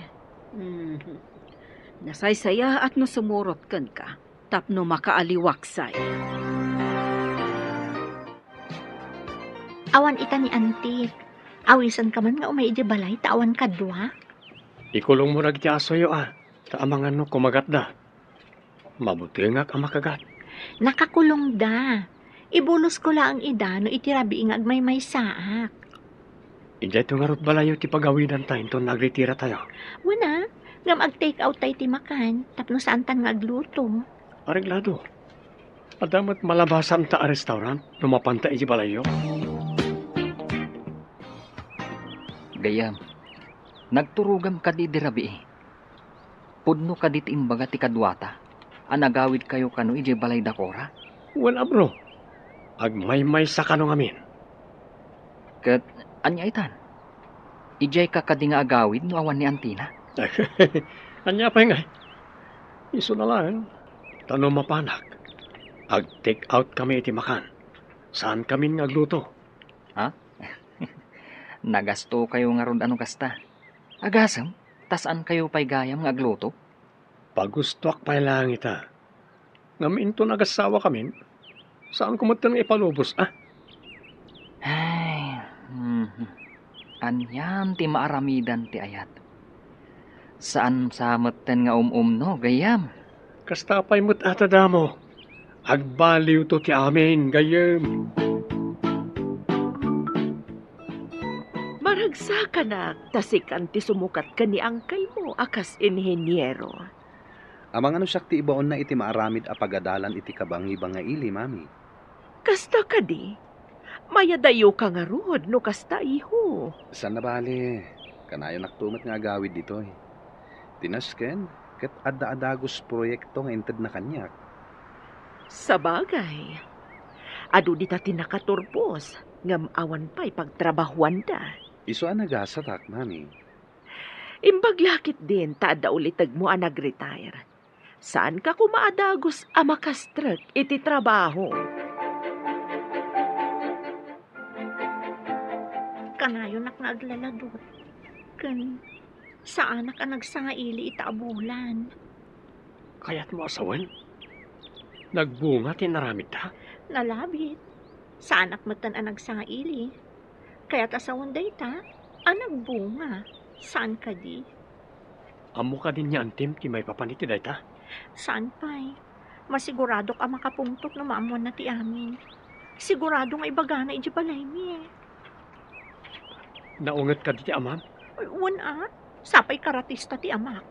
[SPEAKER 8] nasaysaya at no sumurot kan ka. Tapno makaaliwaksay.
[SPEAKER 6] Awan ita ni Antik. Awisan ka man nga umay iti balay, tawan kadwa.
[SPEAKER 4] Ikulong mo nagti asoyo Taamangan no kumagat da. Mabuti nga ka makagat.
[SPEAKER 6] Nakakulong da. Ibulos ko lang ida no itirabi nga agmay saak.
[SPEAKER 4] Ijay to nga rot balayo ti pagawinan tayo to nagretira tayo.
[SPEAKER 6] Wana, ngam ag-take out tayo ti makan, tapno saan tan nga agluto.
[SPEAKER 4] Areglado. Adamat malabasan ta a restaurant, numapanta iti balayo.
[SPEAKER 7] Gayam, nagturugam ka di dirabi Pudno ka dit imbaga ti kadwata. Anagawid kayo kano ije balay dakora.
[SPEAKER 4] Wala bro. Agmay-may sa kano ngamin.
[SPEAKER 7] Kat anya itan. Ijay ka kadi nga agawid no awan ni Antina.
[SPEAKER 4] Anya pa nga. Iso na lang. Tano mapanak. Ag-take out kami iti makan. Saan kami nga agluto?
[SPEAKER 7] Nagasto kayo nga ron ano kasta. Agasam, tasaan kayo pa'y gayam nga agluto?
[SPEAKER 4] Pagustuak pa lang ita. Ngamin to nagasawa kami. Saan kumatan nga ipalubos,
[SPEAKER 7] Ay, anyam ti maaramidan ti ayat. Saan sameten nga no, gayam?
[SPEAKER 4] Kastapay mo't atadamo. Agbaliw to ti amin, gayam.
[SPEAKER 9] Maragsa ka na, tasikan ti sumukat ka ni angkay mo, akas inhenyero.
[SPEAKER 5] Amang ano sakti ibaon na iti maaramid a pagadalan iti kabangi-banga ili, mami.
[SPEAKER 9] Kasta ka di, mayadayo ka nga rod, no kasta iho.
[SPEAKER 5] San na bale? Kanayo naktumat nga agawid dito Tinasken, ket adda-adagos proyekto nga inted na kanyak.
[SPEAKER 9] Sa bagay, adu di ta tinakaturpos, ngam awan pa'y pagtrabahuan da.
[SPEAKER 5] Iso ang nagasatak, mami.
[SPEAKER 9] Imbaglakit din, taada ulitag mo ang nag-retire. Saan ka kumaadagos amakastrek iti trabaho?
[SPEAKER 6] Kanayo nak nga aglaladot. Ken, sa anak ang nagsangaili itaabulan.
[SPEAKER 4] Kaya't mo asawan? Nagbunga tinaramid ta?
[SPEAKER 6] Nalabit. Sa anak matan ang nagsangaili. Kaya't asawan day ta, ang nagbunga. Saan ka di?
[SPEAKER 4] Amo ka din niya antim ti may papaniti day ta?
[SPEAKER 6] Saan pa'y? Masigurado ka makapungtok na maamon na ti amin. Sigurado nga ibaga na iji balay mi eh.
[SPEAKER 4] Naungat ka di ti amam?
[SPEAKER 6] Uy, wana, sapay karatista ti amak.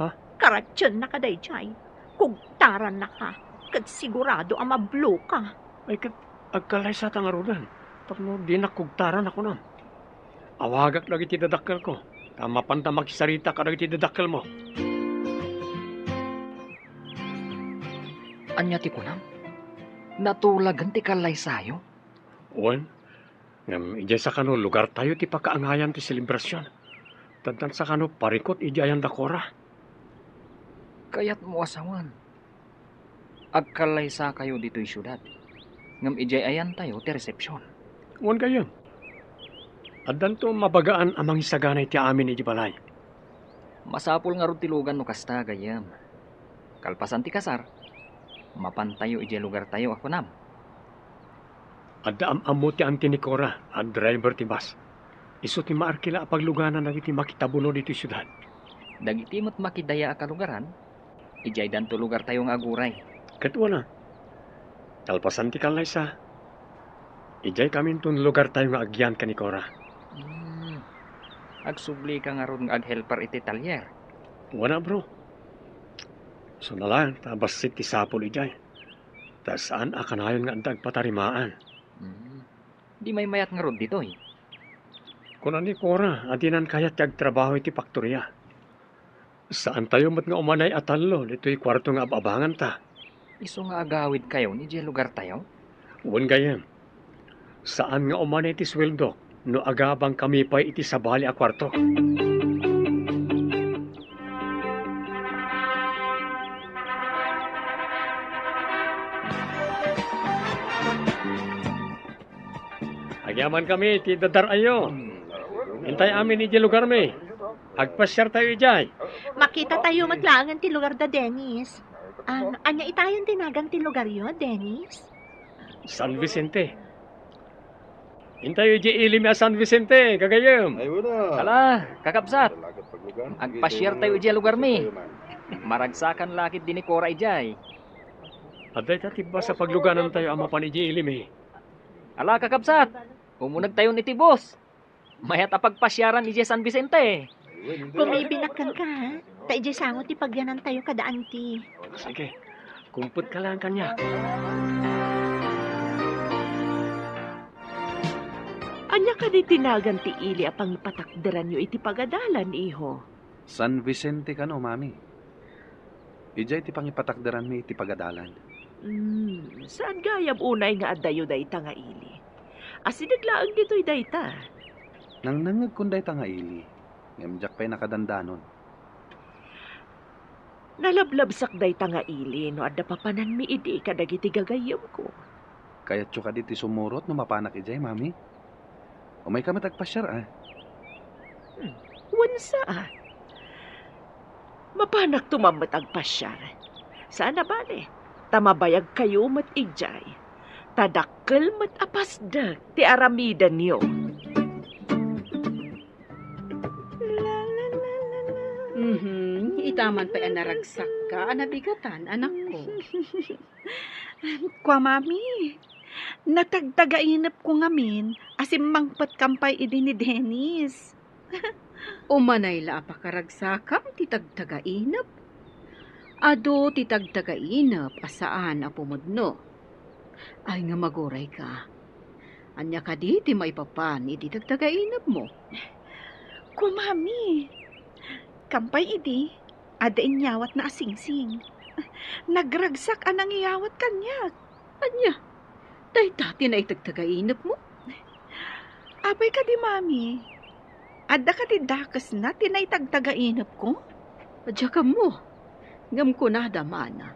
[SPEAKER 4] Ha?
[SPEAKER 6] Karatyan na ka day jay. Kugtaran na ka. Kat sigurado ang mablo ka.
[SPEAKER 4] Ay kat agkalay sa tangarudan. Tapno di nakugtaran ako nam. Awagak lagi ti dadakkel ko. Tama panta makisarita ka lagi ti dadakkel mo.
[SPEAKER 7] Anya ti kunam? Natulagan ti kalay sayo?
[SPEAKER 4] Uwan, ngam ijay sa kano lugar tayo ti pakaangayan ti selebrasyon. Tantan sa kano parikot ijayan dakora.
[SPEAKER 7] Kaya't mo asawan. Agkalay sa kayo dito'y syudad. Ngam ijay ayan tayo ti resepsyon.
[SPEAKER 4] Uwan kayo. Addan to mabagaan amang isaganay ti amin iji balay.
[SPEAKER 7] Masapul nga ron tilugan no kasta gayam. Kalpasan ti kasar. Mapantayo ijay lugar tayo ako nam.
[SPEAKER 4] Adda amo ti anti ni Cora, ang driver ti bus. Iso ti maarkila apagluganan na iti makitabuno dito syudad.
[SPEAKER 7] Dagiti mo't makidaya ka lugaran, ijay danto lugar tayo nga aguray.
[SPEAKER 4] Katwa na. Talpasan ti kalay sa. Ijay kami tun lugar tayo nga agyan ka ni Cora.
[SPEAKER 7] Agsubli ka nga ron nga aghelper iti talyer.
[SPEAKER 4] Wala bro. So na lang, tabasit ti sapol ijay. Tas saan akanayon nga andag patarimaan.
[SPEAKER 7] Di may mayat nga ron dito eh.
[SPEAKER 4] Kuna ni Cora, adinan kayat ti agtrabaho iti faktorya. Saan tayo mat nga umanay atallo, dito'y kwarto nga ababangan ta.
[SPEAKER 7] Iso nga agawid kayo ni ijay lugar tayo?
[SPEAKER 4] Uwan gayem. Saan nga umanay ti sweldo, no agabang kami pa iti sabali a kwarto. Agyaman kami, ti dadar ayo. Hintay amin iti lugar mi. Agpasyar tayo ijay.
[SPEAKER 6] Makita tayo matlangan ti lugar da Dennis. Anya itayan tinagang ti lugar yo, Dennis?
[SPEAKER 4] San Vicente. Hintay iji ilim a San Vicente, kagayam.
[SPEAKER 5] Ay, wala.
[SPEAKER 7] Hala, kakapsat. Agpasyar tayo ijay lugar mi. Maragsakan lakit din ni Cora ijay.
[SPEAKER 4] Aday tatiba sa pagluganan tayo ama pan iji ilim eh.
[SPEAKER 7] Hala, kakapsat. Umunag tayo ni Tibos. Mayat apagpasyaran ijay San Vicente.
[SPEAKER 6] Bumibinakan ka, ha? Taijay sangot ti pagyanan tayo kadaan ti.
[SPEAKER 4] Sige, kumput ka lang kanya.
[SPEAKER 9] Anya ka di tinagan ti ili apang ipatakderan nyo iti pagadalan, iho.
[SPEAKER 5] San Vicente ka no, mami. Ijay ti pangipatakdaran mi iti pagadalan.
[SPEAKER 9] Saan gayam unay nga adayo dayta nga ili? Asinaglaang dito'y dayta.
[SPEAKER 5] Nang nangag kunday ta nga ili, ngamjak pa'y nakadandanon.
[SPEAKER 9] Nalablabsak dayta nga ili, no adda papanan mi idi kadagiti gagayam ko.
[SPEAKER 5] Kaya't tso ka diti sumurot no mapanak ijay, mami. Umay kami tagpasyar, ah.
[SPEAKER 9] Wansa ah. Mapanak tumamat ang pasyar. Sana bale, tamabayag kayo mat ijay. Tadakkel mat apasdag ti aramidan niyo.
[SPEAKER 8] Itaman pa naragsak ka, anabigatan, anak ko.
[SPEAKER 3] Kwa mami, natagtagainap ko ngamin, asim mangpat kampay idi ni Dennis.
[SPEAKER 8] Umanay la apakaragsakam titagtagainap. Ado titagtagainap asaan a pumudno. Ay nga maguray ka. Anya ka di ti maipapan iti tagtagainap mo.
[SPEAKER 3] Kwa mami, kampay idi, ada inyawat na asingsing. Nagragsak anang iyawat kanya.
[SPEAKER 8] Anya, day dati na itagtagainap mo.
[SPEAKER 3] Abay ka di mami, ada ka ti dakas na tinaitagtagainap ko.
[SPEAKER 8] Adya ka mo, ngam ko na damana.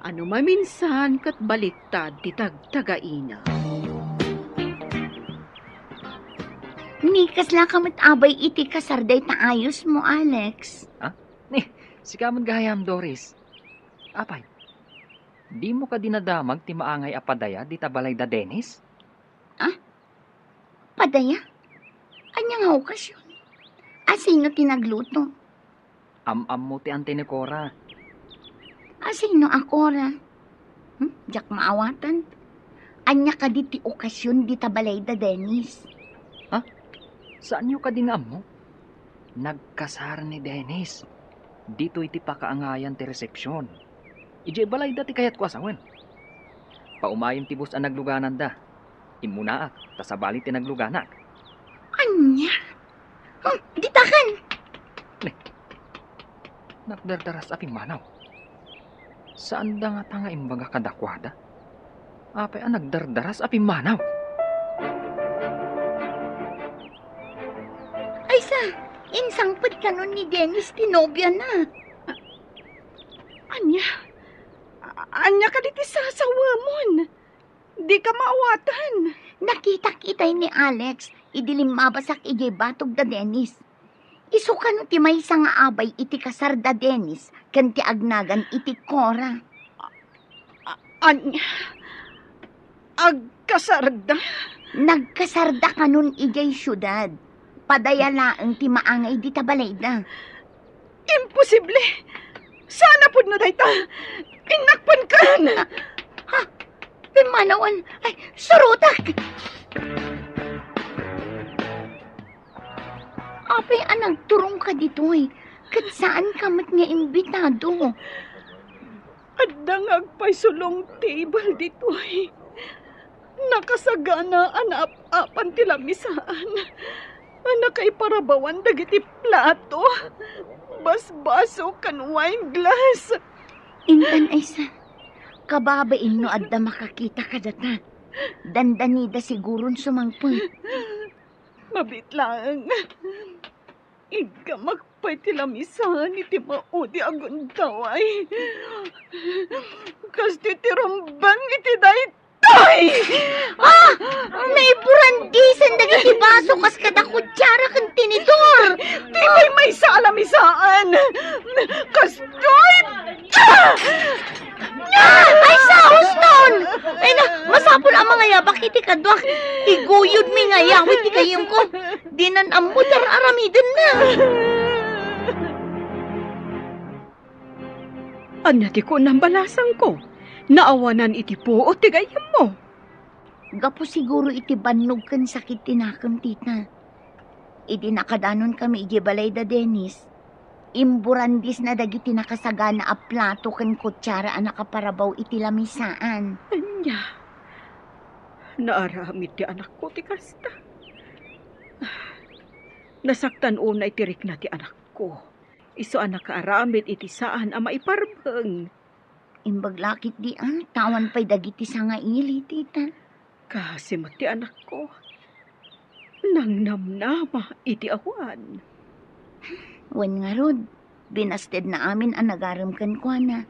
[SPEAKER 8] Ano maminsan kat baliktad ti tagtagainap.
[SPEAKER 2] Ni kasla kamat abay iti kasarday taayos mo, Alex.
[SPEAKER 7] Si kamon gahayam, Doris. Apay, di mo ka dinadamag ti maangay apadaya di tabalay da Dennis?
[SPEAKER 2] Padaya? Anya nga okasyon? Asino tinagluto?
[SPEAKER 7] Am-am mo ti ante ni Cora.
[SPEAKER 2] Asino akora? Diyak maawatan? Anya ka di ti okasyon di tabalay da Dennis?
[SPEAKER 7] Saan nyo ka dingam mo? Nagkasar ni Dennis. Dito iti pakaangayan ti resepsyon. Ije balay dati kayat ko asawan. Paumayin ti bus ang nagluganan da. Imunaak, tasabali ti nagluganak.
[SPEAKER 2] Anya? Ditakan!
[SPEAKER 7] Nagdardaras aping manaw. Saan da nga tanga imbaga kadakwada? Apay ang nagdardaras aping manaw.
[SPEAKER 2] Ay sa, insangpad ka nun ni Dennis tinobya na.
[SPEAKER 3] Anya ka diti sasawamon. Di ka maawatan.
[SPEAKER 2] Nakita-kitay ni Alex, idilim mabasak ije batog da Dennis. Isu ka no ti may nga abay iti kasar da Dennis, kan ti agnagan iti Cora.
[SPEAKER 3] Anya? Agkasarda?
[SPEAKER 2] Nagkasarda ka nun ijay syudad. Padayalaang ti maangay di tabalay da.
[SPEAKER 3] Imposible. Sana pud na dayta. Inakpan kan.
[SPEAKER 2] Pimanawan, ay, surutak! Apay anang turong ka dito eh. Kat saan kamat nga imbitado?
[SPEAKER 3] Adang agpay sulong table dito eh. Nakasagana anap-apan ti lamisaan. Nakay parabawan dagiti plato. Basbaso kan wine glass.
[SPEAKER 2] Intan ay sa, kababain no adda makakita ka data. Dandanida siguron sumangpon.
[SPEAKER 3] Mabitlang. Iga magpay ti lamisan iti maudi aguntaway. Kasti ti rambang iti daytoy.
[SPEAKER 2] Naiburandisan dagiti baso kas kada kutsara kan tinidor.
[SPEAKER 3] Di may sa alamisaan. Kastoy!
[SPEAKER 2] Ay sahos nun! Ay na, masapol ang mga yabak iti kadwak. Iguyod mi nga yawit ti kayong ko. Dinan amudar aramidin na.
[SPEAKER 8] Anya ti ko nambalasang ko. Naawanan iti po o tigayam mo.
[SPEAKER 2] Gapo siguro iti bannog kan sakit tinakam tita. Idi nakadanon kami iti balay da Dennis. Imburandis na dagiti nakasagana a plato kan kutsara a nakaparabaw iti lamisaan.
[SPEAKER 8] Anya. Naaramid ti anak ko ti kasta. Nasaktan una itirik na ti anak ko. Iso anak kaaramid iti saan a maiparbeng.
[SPEAKER 2] Imbaglakit di tawan pa'y dagiti sa nga ili, tita.
[SPEAKER 8] Kasi mati anak ko. Nang namnama iti awan.
[SPEAKER 2] Wan nga rod, binasted na amin ang nagaramkan ko na.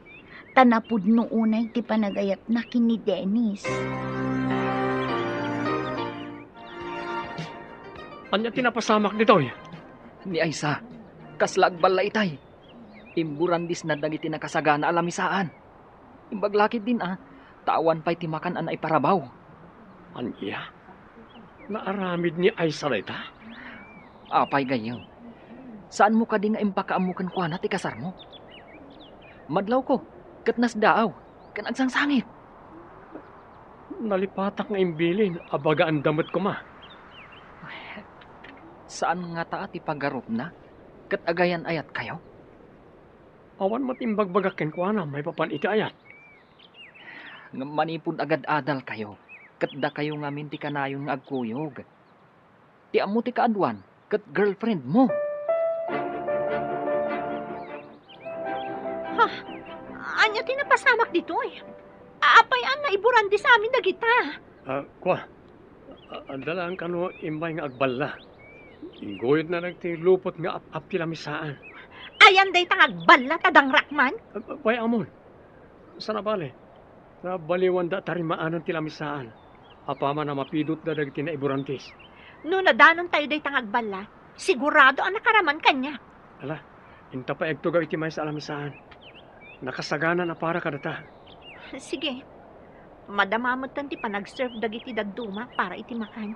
[SPEAKER 2] Tanapud no unay ti panagayat na kini Dennis.
[SPEAKER 4] Anya tinapasamak dito eh.
[SPEAKER 7] Ni Aisa, kaslag balay tay. Imburandis na dagiti nakasagana alamisaan. Imbaglakit din tawan pa'y timakan anay parabaw.
[SPEAKER 4] Anya? Naaramid ni Aisa rita?
[SPEAKER 7] Apay gayang. Saan mo ka di nga impakaamukan kwa na ti kasar mo? Madlaw ko, katnas daaw, kan agsangsangit.
[SPEAKER 4] Nalipatak nga imbilin, abaga ang damot ko ma.
[SPEAKER 7] Saan nga taa ti paggarup na? Kat agayan ayat kayo?
[SPEAKER 4] Awan mo timbagbagakin ko na, may papan iti ayat.
[SPEAKER 7] Nga manipod agad adal kayo. Kat da kayo nga minti kanayon nga agkuyog. Ti amo ti kaadwan, kat girlfriend mo.
[SPEAKER 6] Anya tinapasamak dito eh. Apay ang naiburandi sa amin dagita.
[SPEAKER 4] Kwa, andalaan ka no imbay nga agballa. Ingoyod na nagtilupot nga ap tilamisaan.
[SPEAKER 6] Ayan day tangag balla tadang rakman.
[SPEAKER 4] Pay amon, sana bale. Na baliwan da tarimaanan tilamisaan. Apama na mapidot da dagiti na iburantis.
[SPEAKER 6] No nadanon tayo day tangagbala, sigurado ang nakaraman kanya.
[SPEAKER 4] Inta pa egtugaw iti may sa alamisaan. Nakasagana na para kadata.
[SPEAKER 6] Sige, madamamot tanti pa nag-serve dagiti dadduma para iti makan.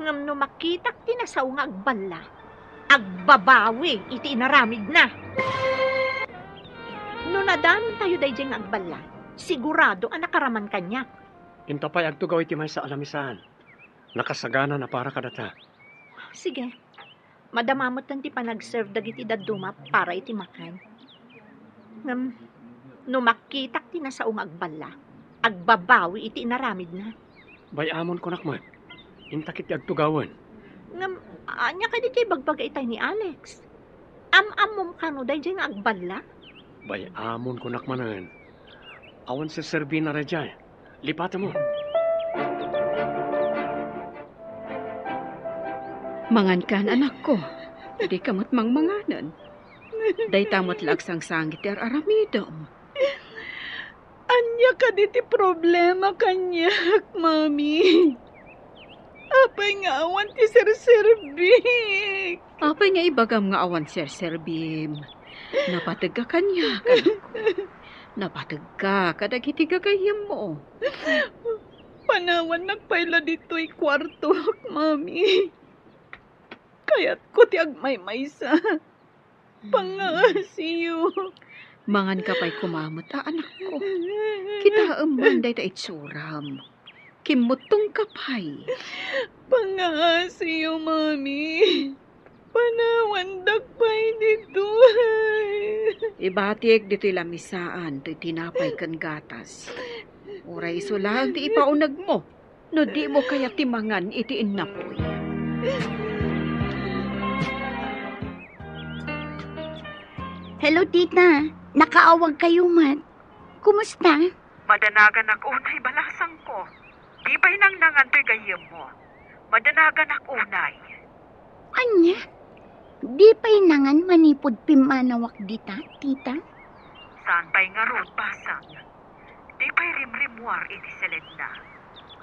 [SPEAKER 6] Ngam no makitak ti nasaw nga agbala, agbabawi iti inaramid na. No nadanon tayo day nga agbala, sigurado ang nakaraman kanya.
[SPEAKER 4] Inta pa egtugaw iti may sa alamisaan. Nakasagana na para kadata.
[SPEAKER 6] Sige, madamamot tanti pa nag-serve dagiti dadduma para iti makan. Ngam no makitak ti nasaw nga agbala, agbabawi iti inaramid na.
[SPEAKER 4] Bayamon ko nakman. Inta kiti agtugawan.
[SPEAKER 6] Ngam, anya ka di kay bagbagay tayo ni Alex. Am-amom ka no, dahil nga agbala.
[SPEAKER 4] Bayamon ko nakmanan. Awan si Serbina Rejay. Lipata mo.
[SPEAKER 8] Mangan kan anak ko. Di kamot mangmanganan. Day tamot lagsang sangit ar aramidom.
[SPEAKER 9] Anya ka diti problema kanyak, mami. Apay nga awan ti Sir.
[SPEAKER 8] Apay nga ibagam nga awan Sir Bim. Napatag ka kanya, kanak ko. Napatag ka, kadagiti gagayam mo.
[SPEAKER 9] Panawan nagpayla dito'y kwarto, mami. Kaya't ko ti agmay-maysa. Pangasiyo.
[SPEAKER 8] Mangan ka pa'y kumamot, anak ko. Kita man day ta itsuram. Kimutong ka pa'y.
[SPEAKER 9] Pangasiyo, mami. Panawandag pa'y dito.
[SPEAKER 8] Ibatik dito'y lamisaan, to'y tinapay kan gatas. Uray iso lang di ipaunag mo. No di mo kaya timangan itiin na po'y.
[SPEAKER 2] Hello, tita. Nakaawag kayo, mat. Kumusta?
[SPEAKER 10] Madanagan ak unay balasang ko. Di ba'y nang nangantoy gayem mo? Madanagan ak unay.
[SPEAKER 2] Anya? Di pa'y nangan manipod pimanawak dita, tita?
[SPEAKER 10] Saan pa'y nga road basang? Di pa'y rimrimwar iti selenda.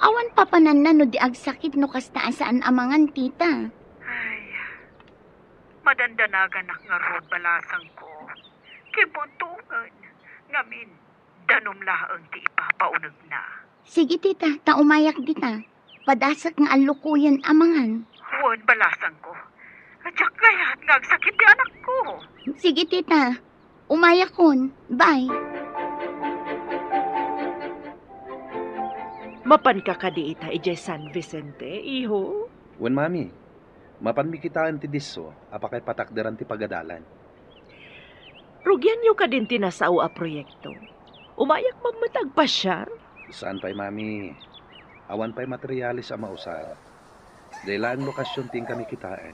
[SPEAKER 2] Awan papanan na no di agsakit no kastaan saan amangan, tita.
[SPEAKER 10] Ay, madandanagan ak nga road balasang ko. Kimuntungan. Ngamin, danom laang ti ipapaunag na.
[SPEAKER 2] Sige, tita. Taumayak dita. Padasak nga alukuyan amangan.
[SPEAKER 10] Huwag balasang ko. Adyak kaya't ngagsakit di anak ko.
[SPEAKER 2] Sige, tita. Umayak kon. Bye.
[SPEAKER 9] Mapan ka kadiita ije San Vicente, iho?
[SPEAKER 5] Wen mami, mapanmikitaan ti disso, apakay patakderan ti pagadalan.
[SPEAKER 9] Rugyan nyo ka din tinasaw a proyekto. Umayak magmatag pasyar.
[SPEAKER 5] Saan pa'y mami? Awan pa'y materialis ang mausar. Dahil ang lokasyon ting kami kitaan.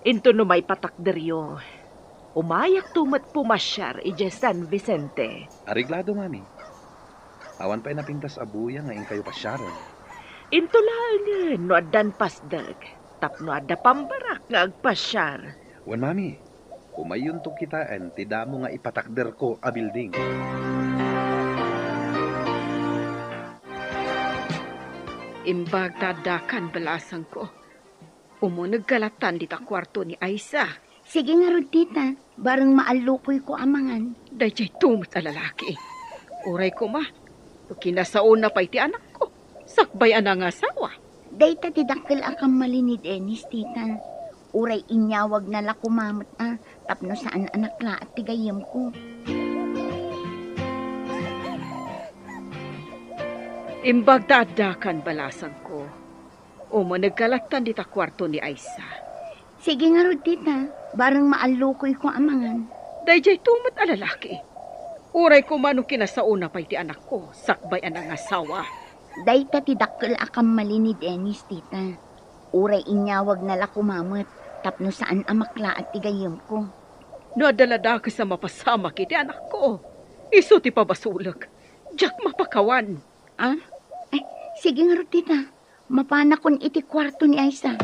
[SPEAKER 9] Into no may patakderyo. Umayak tumat pumasyar ije San Vicente.
[SPEAKER 5] Ariglado mami. Awan pa'y napintas abuya ngayon kayo pasyaron.
[SPEAKER 9] Into lang no adan pasdag. Tapno ada pambarak nga agpasyar.
[SPEAKER 5] Wen mami, umayon to kitaan, ti damo nga ipatakder ko a building.
[SPEAKER 8] Imbag tadakan balasang ko. Umunag kalatan dita kwarto ni Aisa.
[SPEAKER 2] Sige nga rod, tita. Barang maalukoy ko amangan.
[SPEAKER 8] Dayjay tumot a lalaki. Uray ko ma. Kinasaon na pa'y ti anak ko. Sakbay anang asawa.
[SPEAKER 2] Dayta tidakkel akam mali ni Dennis, tita. Uray inyawag na la kumamot tapno saan anak la at tigayam ko.
[SPEAKER 8] Imbag dadakan balasang ko. Umunag kalatan dita kwarto ni Aisa.
[SPEAKER 2] Sige nga rod, tita. Barang maalukoy ko amangan.
[SPEAKER 8] Dayjay tumot a lalaki. Uray ko mano kinasauna pa'y ti anak ko. Sakbay anang asawa.
[SPEAKER 2] Dayta tidakkel akam mali ni Dennis, tita. Uray inyawag na la kumamot tapno saan amakla at tigayam ko.
[SPEAKER 8] No adalada ka sa mapasama kiti anak ko. Iso ti pabasulag. Diyak mapakawan.
[SPEAKER 2] Sige nga rod, tita. Mapana kon iti kwarto ni Aisa.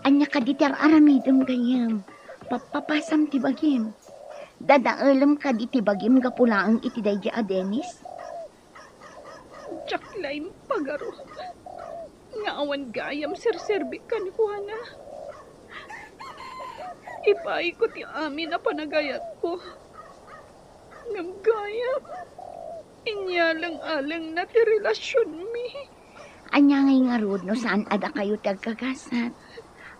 [SPEAKER 2] Anya ka ditar aramidom gayam. Papapasam ti bagim. Dadaalam ka di ti bagim gapulaang iti dayja a Dennis.
[SPEAKER 8] Jaklaim pagaro. Nga awan gayam sirserbi kan ko na. Ipay ko ti amin na panagayat ko. Ngam gayam. Inyalang-alang na ti relasyon mi.
[SPEAKER 2] Anya ngay nga rod no saan ada kayo tagkagasat.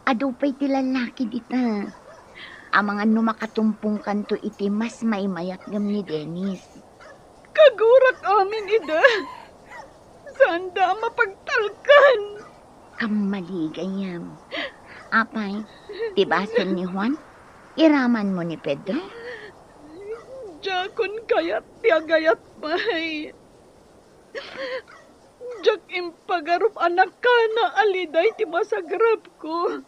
[SPEAKER 2] Ado pa'y ti lalaki dita. Amangan no makatumpong kanto iti mas may mayat ngam ni Dennis.
[SPEAKER 8] Kagurak amin ida. Saan da mapagtalkan?
[SPEAKER 2] Kamaligayam. Apay, tibason ni Juan? Iraman mo ni Pedro?
[SPEAKER 8] Jakon kayat tiagayat may. Jak impagarup anak ka na aliday ti masagrap ko.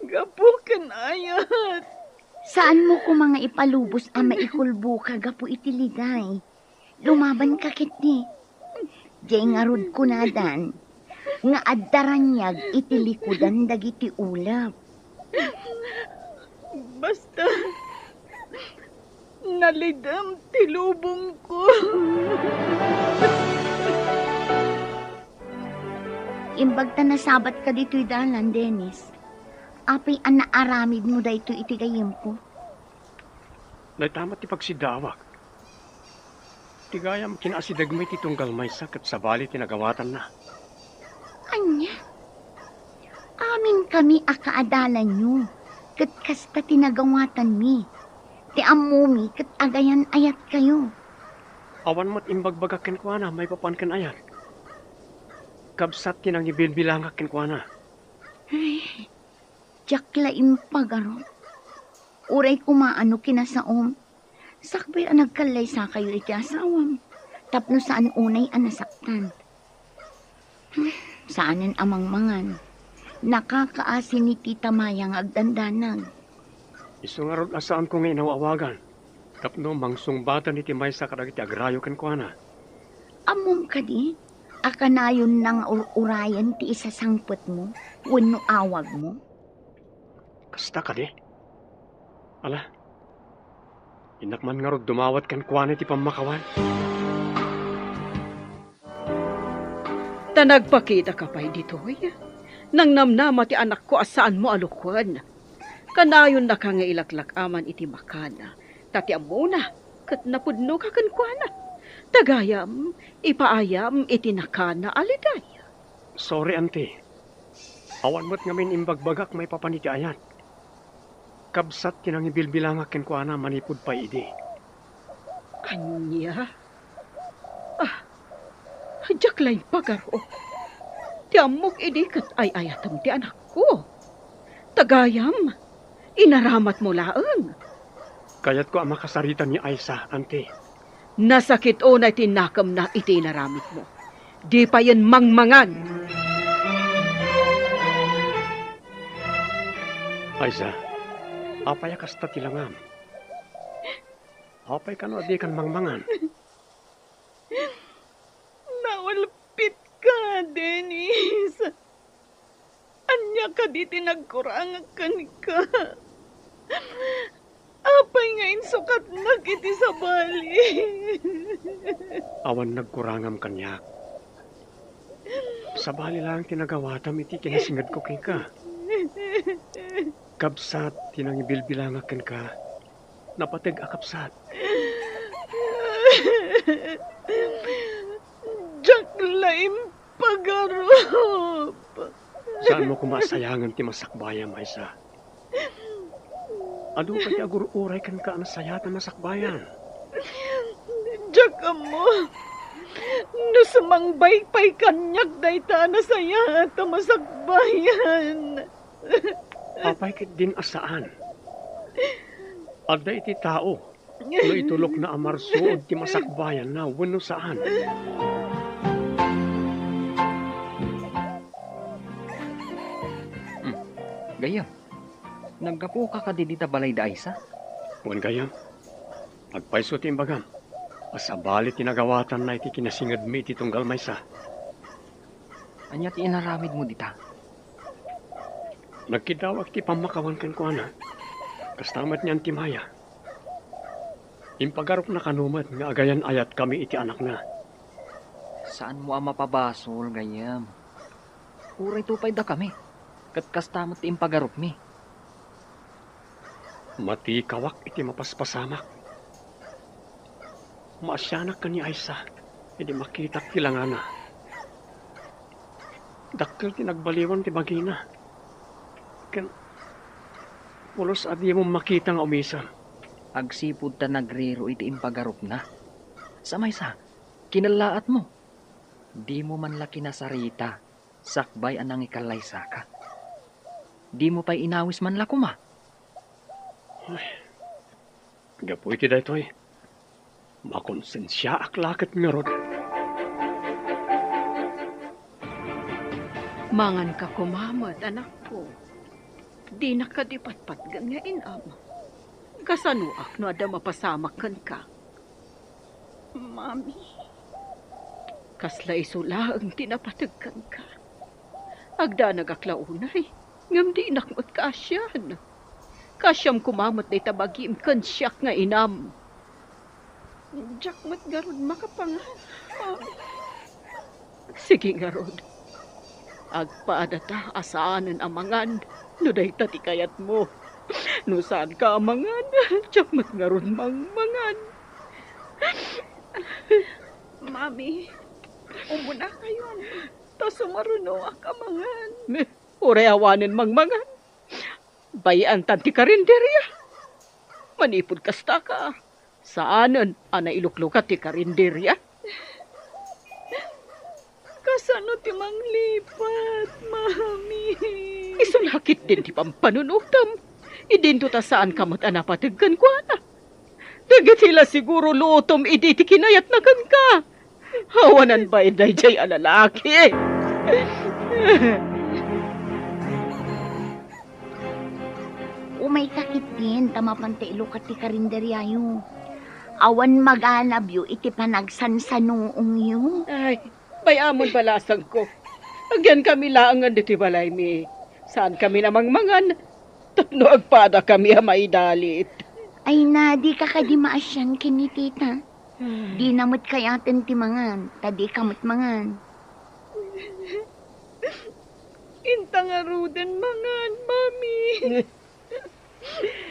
[SPEAKER 8] Gapukan ayat.
[SPEAKER 2] Saan mo ko mga ipalubos ang maikulbo ka gapo itiliday? Lumaban ka kitni. Jay nga rod ko na dan. Nga addaranyag itilikudan dagiti ulap.
[SPEAKER 8] Basta nalidam tilubong ko.
[SPEAKER 2] Imbag ta nasabat ka dito'y dalan, Dennis. Apay ang naaramid mo da ito itigayim ko.
[SPEAKER 4] Naitamat ti pagsidawak. Tigayam kinaasidagmay ti tunggal may sakat sa bali tinagawatan na.
[SPEAKER 2] Anya? Amin kami akaadalan nyo. Kat kasta tinagawatan mi. Ti amumi kat agayan ayat kayo.
[SPEAKER 4] Awan mo't imbagbagakin ko na may papankan ayat. Kabsat tinang ibilbilangak ko na.
[SPEAKER 2] Ay, jakla impagaro. Uray kumaano kinasaom. Sakbay ang nagkalay sa kayo iti asawam. Tapno saan unay ang nasaktan. Saanin amang mangan. Nakakaasin ni Tita Mayang agdandanag.
[SPEAKER 4] Iso nga rod asaan ko nga inawawagan. Tapno mangsungbatan iti may sa kadagiti agrayo kan ko na.
[SPEAKER 2] Amom ka di? Akanayon ng urayan ti isa sangpot mo. Wano awag mo.
[SPEAKER 4] Kasta ka di. Ala, inakman nga rod dumawat kan ko na iti pamakawan.
[SPEAKER 8] Tanagpakita ka pa'y ditoy. Nang namnama ti anak ko asaan mo alukwan. Kanayon na ka nga ilaklak aman iti makana. Tatiam mo na, kat napudno ka kankwana. Tagayam, ipaayam iti nakana aliday.
[SPEAKER 4] Sorry, ante. Awan mo't ngamin imbagbagak may papaniti ayat. Kabsat tinang ibilbilangak ken ko na manipud pa idi.
[SPEAKER 8] Anya? Jaklay pagaro. Ti amok idikat ay ayatam ti anak ko. Tagayam, inaramat mo laeng.
[SPEAKER 4] Kayat ko ang makasaritan ni Aisa, ante.
[SPEAKER 8] Nasakit o na tinakam na itinaramit mo. Di pa yan mangmangan.
[SPEAKER 4] Aisa, apay kasta tilangam. Apay ka no, di kan mangmangan.
[SPEAKER 8] Nawalpit ka, Dennis. Anya ka di tinagkurangan ka. Apay ngayon sukat nagiti sa bali.
[SPEAKER 4] Awan nagkurangam kanyak. Sa bali lang tinagawatam iti kinasingad ko kay ka. Kabsat tinang ibilbilangakan ka. Napatag akapsat.
[SPEAKER 8] Jaklaim pagarup.
[SPEAKER 4] Saan mo kumasayangan ti masakbayan, Maisa? Ado pa ti agur-uray kan ka nasayatan masakbayan.
[SPEAKER 8] Jaka mo. No sumangbay pa'y kanyak dayta nasayata masakbayan.
[SPEAKER 4] Apay kit din asaan. Adda iti tao. No itulok na amarsuod ti masakbayan na wano saan.
[SPEAKER 7] Gayam, nagkapo ka dita balay da Aisa?
[SPEAKER 4] Wan gayam. Agpaiso ti imbagam. Asabali tinagawatan na iti kinasingad mi iti tunggal maysa.
[SPEAKER 7] Anya ti inaramid mo dita?
[SPEAKER 4] Nagkidawak ti pamakawan kan ko na. Kastamat niyan ti Maya. Impagarop na kanumat nga agayan ayat kami iti anak na.
[SPEAKER 7] Saan mo ang mapabasol, gayam? Uray tupay da kami. Kat kastamot ti impagarup mi.
[SPEAKER 4] Mati kawak iti mapaspasamak. Maasyanak ka ni Aisa. Hindi makita kilangana. Dakkel ti nagbaliwan ti bagina. Ken pulos adi mo makita nga umisan.
[SPEAKER 7] Agsipud ta nagrero iti impagarup na. Samay sa, kinalaat mo. Di mo man laki nasarita. Sakbay anang ikalaysa ka. Di mo pa'y inawis man lakuma.
[SPEAKER 4] Gapoy ti daytoy. Makonsensya aklaket nga rod.
[SPEAKER 8] Mangan ka kumamad, anak ko. Di nakadipatpat gan nga inam. Kasanuak no ada mapasamakan ka.
[SPEAKER 10] Mami.
[SPEAKER 8] Kasla isula ang tinapatagkan ka. Agda nagaklaunay, ngam di nakmat ka asyan. Kasyam kumamot na itabagim kan siyak nga inam.
[SPEAKER 10] Jakmat garod makapangan. Mami.
[SPEAKER 8] Sige nga rod. Agpaadata asaanan amangan. No day tatikayat mo. No saan ka amangan. Jakmat nga rod mangan.
[SPEAKER 10] Mami. Umuna kayo. Ta sumaruno ang kamangan.
[SPEAKER 8] Ure awanin mangmangan. Bayan tanti karinderya. Manipod kasta ka. Saanan ana iluklukat ti karinderya?
[SPEAKER 10] Kasano ti manglipat, Mami?
[SPEAKER 8] Isulakit din ti pampanunutam. Idinto ta saan kamot anapatagkan ko ana. Dagit sila siguro lutom idi ti kinayat na kan ka. Hawanan ba iday jay alalaki?
[SPEAKER 2] Umay kakit din, tamapante ilukat ti karinderyayo. Awan mag-alab yu, iti panagsansanuong yu.
[SPEAKER 8] Ay, bayamon balasang ko. Agyan kami laangan diti balay mi. Saan kami namangmangan? Tapno agpada kami maidalit.
[SPEAKER 2] Ay na, di ka kadi maasyan kini tita. Di namot kayaten ti mangan, tadi kamot mangan.
[SPEAKER 10] Intangaruden mangan, Mami.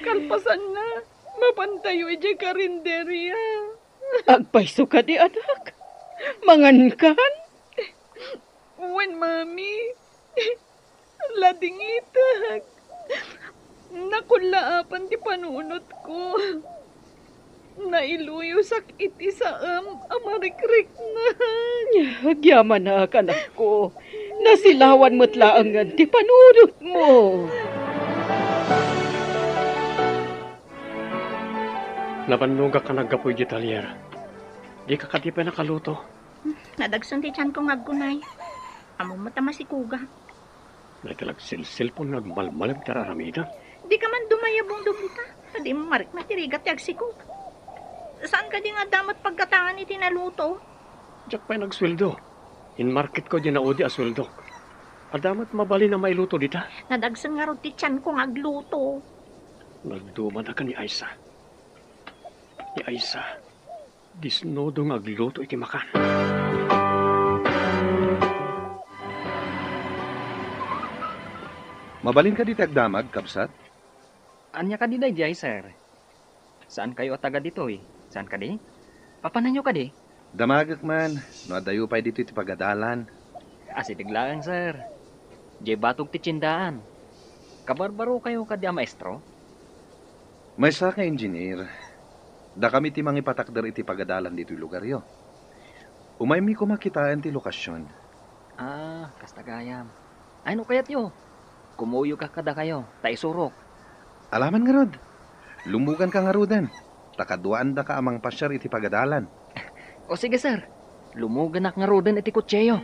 [SPEAKER 10] Kalpasan na. Mapantayo iti karinderya.
[SPEAKER 8] Agpaiso ka di anak. Mangan kan?
[SPEAKER 10] Uwan, Mami. Lading itag. Nakulaapan ti panunot ko. Nailuyo sak iti saam amarikrik na.
[SPEAKER 8] Agyaman na anak ko. Nasilawan mo't laangan ti panunot mo.
[SPEAKER 4] Nabanuga ka naggapoy di talyer. Di ka kati pa nakaluto.
[SPEAKER 6] Nadagsan ti tiyan kong aggunay. Amo matama si Kuga.
[SPEAKER 4] Naitalag silsilpon nagmalmalag tararamida.
[SPEAKER 6] Di ka man dumayabong dumita. Di mo marik matirigat ti agsikog. Saan ka di nga damat pagkatangan iti naluto?
[SPEAKER 4] Diyak pa'y nagsweldo. In market ko di naudi asweldo. Adamat mabali na mailuto dita.
[SPEAKER 6] Nadagsan nga ro ti tiyan kong agluto.
[SPEAKER 4] Nagduman na ka ni Aisa. Ni Aisa, disnodo nga agluto iti makan.
[SPEAKER 5] Mabalin ka dito agdamag, kabsat?
[SPEAKER 7] Anya ka di day, sir? Saan kayo taga dito eh? Saan ka di? Papanan nyo ka di?
[SPEAKER 5] Damagak man, no adayo pa dito iti pagadalan.
[SPEAKER 7] Asidig lang, sir. Jay batog ti tsindaan. Kabarbaro kayo ka di maestro?
[SPEAKER 5] May sa ka engineer. Da kami ti mangipatakder iti pagadalan dito lugar yo. Umay mi kumakitaan ti lokasyon.
[SPEAKER 7] Ah, kastagayam. Ay no kayat yo. Kumuyo ka kada kayo, taisurok.
[SPEAKER 5] Alaman nga rod. Lumugan ka nga rodan. Takaduan da ka amang pasyar iti pagadalan.
[SPEAKER 7] O sige sir, lumugan ak nga rodan iti kutseyo.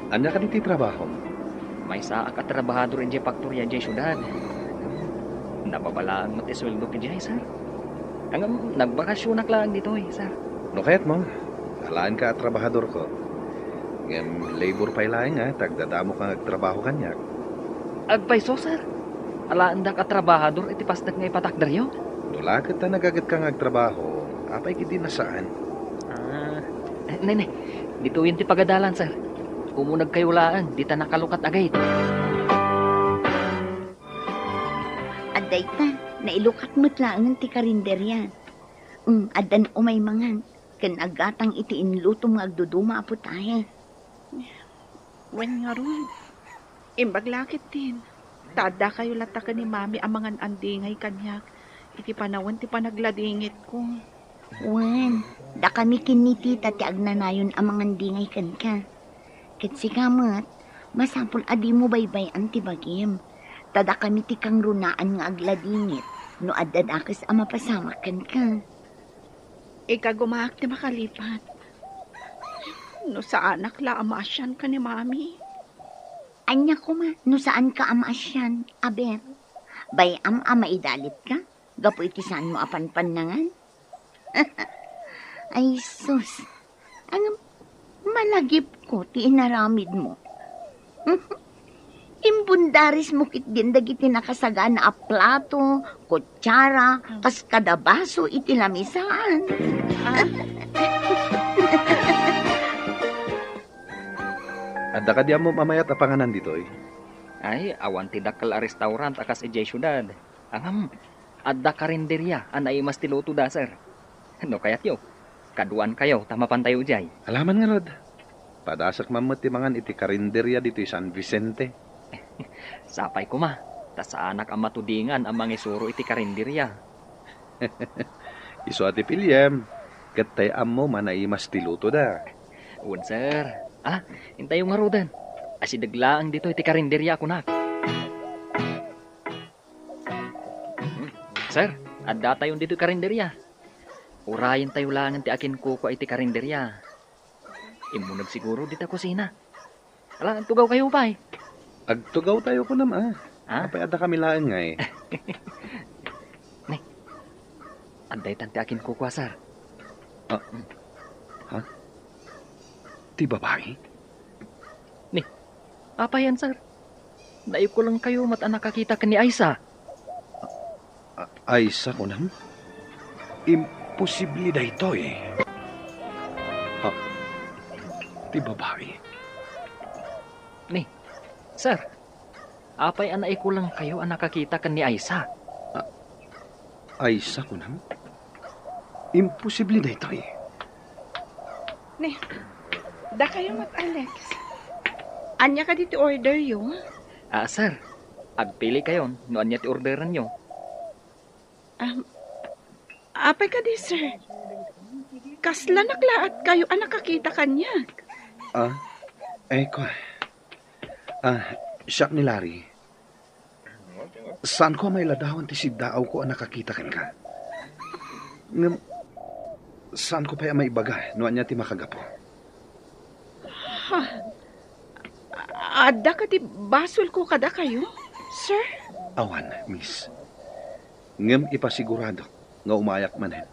[SPEAKER 5] Anya ka diti trabaho?
[SPEAKER 7] May saak at trabahador in faktorya jay syudad. Nababalaan mo ti sweldo ki jay sir. Ang nagbakasyon lang dito eh, sir.
[SPEAKER 5] No kayat mo, alaan ka at trabahador ko. Ngam labor pa ilaing nga, tagdadamo kang agtrabaho kanyak.
[SPEAKER 7] Agpaiso sir. Alaan da ka trabahador iti pasdag nga ipatakder yo.
[SPEAKER 5] Nulakit ta nagagat kang agtrabaho, Apay kiti nasaan?
[SPEAKER 7] Nene, dito yun ti pagadalan, sir. Umunag kayo laan, di ta nakalukat agay.
[SPEAKER 2] Aday ta, nailukat mo't lang ti karinderya. Adan umay mangan, kan agatang iti inlutom nga agduduma apo tayo.
[SPEAKER 3] Wen nga ron. Imbag lakit din. Tada kayo latakan ni mami amangan andingay kanyak. Iti panawan ti panagladingit ko.
[SPEAKER 2] Wan, da kami kinitita ti agnanayon amangan dingay kan ka. Katsi kamat, masapul adi mo baybay antibagim. Tada kami ti kang runaan nga agladingit, no adad akis ama pasamakan ka.
[SPEAKER 3] Ika gumaak ti makalipat. No sa anak la amasyan ka ni mami.
[SPEAKER 2] Anya ko ma, no saan ka amasyan, aber. Bayam maidalit ka, gapo iti saan mo apan panangan. Ay sus, ang malagip ko ti inaramid mo. Imbundaris mo kit din dagiti nakasaga na plato, kutsara, kas kadabaso iti lamisan.
[SPEAKER 5] Adda ka di mo mamayat apanganan dito eh.
[SPEAKER 7] Ay, awan ti dakkel a restaurant akas ijay syudad. Angam, adda karinderya, anay mas tiluto da, sir. No kayat yo, kaduan kayo, tamapan tayo jay.
[SPEAKER 5] Alaman nga rod. Padasak mamot ti mangan iti karinderya dito San Vicente.
[SPEAKER 7] Sapay ko ma, ta sa anak ang matudingan ang mga isuro iti karinderya.
[SPEAKER 5] Iso ati Pilyem, katay mo manaimas tiluto da.
[SPEAKER 7] Un, sir. Hintay yung marudan. Asidaglaang dito iti karinderya ako na. Sir, adda tayo dito karinderya. Urayan tayo langan ti akin kuko iti karinderya. Imunag siguro dito kusina. Ala, tugaw kayo pa eh.
[SPEAKER 5] Agtugaw tayo ko naman. Apay adda kami laan nga eh.
[SPEAKER 7] Nay, anday tanti akin kuko, sir.
[SPEAKER 5] Ha? Ti babae?
[SPEAKER 7] Apa yan, sir? Naip ko lang kayo mat nakakita ka ni Aisa.
[SPEAKER 5] Aisa ko nam? Imposible da ito eh. Ha? Ti babae?
[SPEAKER 7] Sir, apay anay ko lang kayo ang nakakita ka ni Aisa.
[SPEAKER 5] Aisa ko nam? Imposible da ito eh.
[SPEAKER 3] Da kayo mat Alex. Anya ka dito order yo?
[SPEAKER 7] Sir, agpili kayo no anya ti orderan nyo.
[SPEAKER 3] Apay ka di, sir. Kasla naklaat kayo ang nakakita kanya.
[SPEAKER 5] Siyak ni Larry. Saan ko may ladawan ti sidaaw ko ang nakakita kan ka? Saan ko pa may ibaga no anya ti makagapo?
[SPEAKER 3] Ada ka di basol ko kada kayo, sir?
[SPEAKER 5] Awan, miss. Ngem ipasigurado nga umayak manen.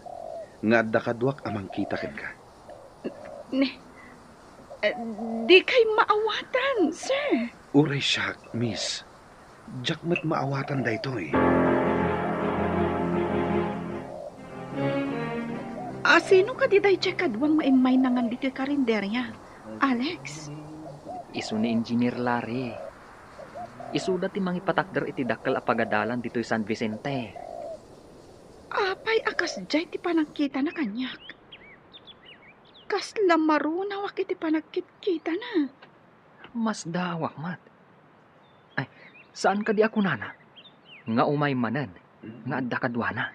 [SPEAKER 5] Nga adda kadwak amang kita ken ka.
[SPEAKER 3] Di kay maawatan, sir.
[SPEAKER 5] Uray siya, miss. Diyak mat maawatan da ito eh.
[SPEAKER 3] Sino ka di day check kadwang maimay nangan dito karinderya? Alex?
[SPEAKER 7] Isu ni Engineer Larry. Isuda ti mangipatakder iti dakkel a pagadalan dito San Vicente.
[SPEAKER 3] Apay akas jay ti panagkita na kanyak. Kas lamarunawak iti panagkita na.
[SPEAKER 7] Mas dawak mat. Ay, saan ka di ako nana? Nga umay manan, nga adda kadwana.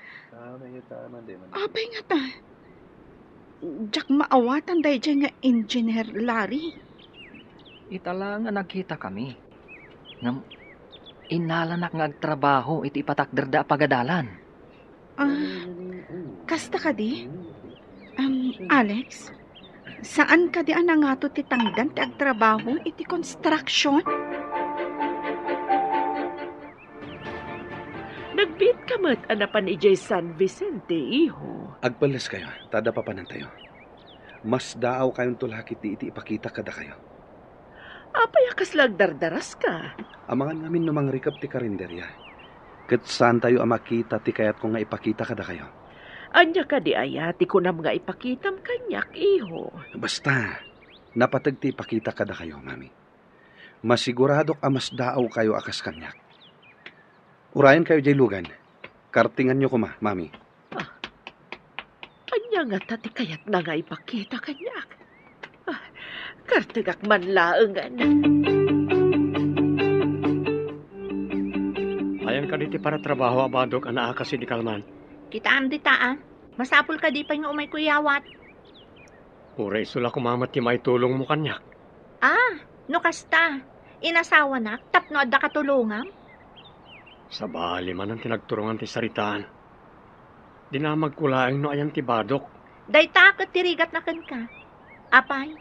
[SPEAKER 3] Apay nga ta. Jak maawatan day jay nga Engineer Larry.
[SPEAKER 7] Itala nga nagkita kami. Ngam, inalanak nga agtrabaho iti ipatakder da pagadalan.
[SPEAKER 3] Kasta ka di? Alex, saan ka di anangato ti tanggan ti agtrabaho iti construction?
[SPEAKER 9] Nagbit ka mat anapan ijay San Vicente, iho.
[SPEAKER 5] Agbalas kayo, tada papanan tayo. Mas daaw kayong tulakit di iti ipakita kada kayo.
[SPEAKER 9] Apay akas lagdardaras ka.
[SPEAKER 5] Amangan ngamin no mang rikap ti karinderya. Ket saan tayo amakita ti kayat ko nga ipakita kada kayo.
[SPEAKER 9] Anya ka di aya, ti kunam nga ipakitam kanyak, iho.
[SPEAKER 5] Basta, napatagti pakita kada kayo, mami. Masiguradok amas daaw kayo akas kanyak. Urayan kayo jay lugan. Kartingan nyo ko mami.
[SPEAKER 9] Anya nga tati kayat na nga ipakita kanyak. Kartigak man laengan.
[SPEAKER 4] Ayan ka diti para trabaho abadok ana kasi di kalman.
[SPEAKER 6] Kita di taa. Masapul ka di pa nga umay kuyawat.
[SPEAKER 4] Uray sula kumamat ti may tulong mo kanyak.
[SPEAKER 6] No kasta. Inasawa na, tapno adda katulungan.
[SPEAKER 4] Sa bali man ang tinagturungan ti saritaan. Di na magkulaing no ayan ti badok.
[SPEAKER 6] Dayta kat tirigat na kan ka. Apay,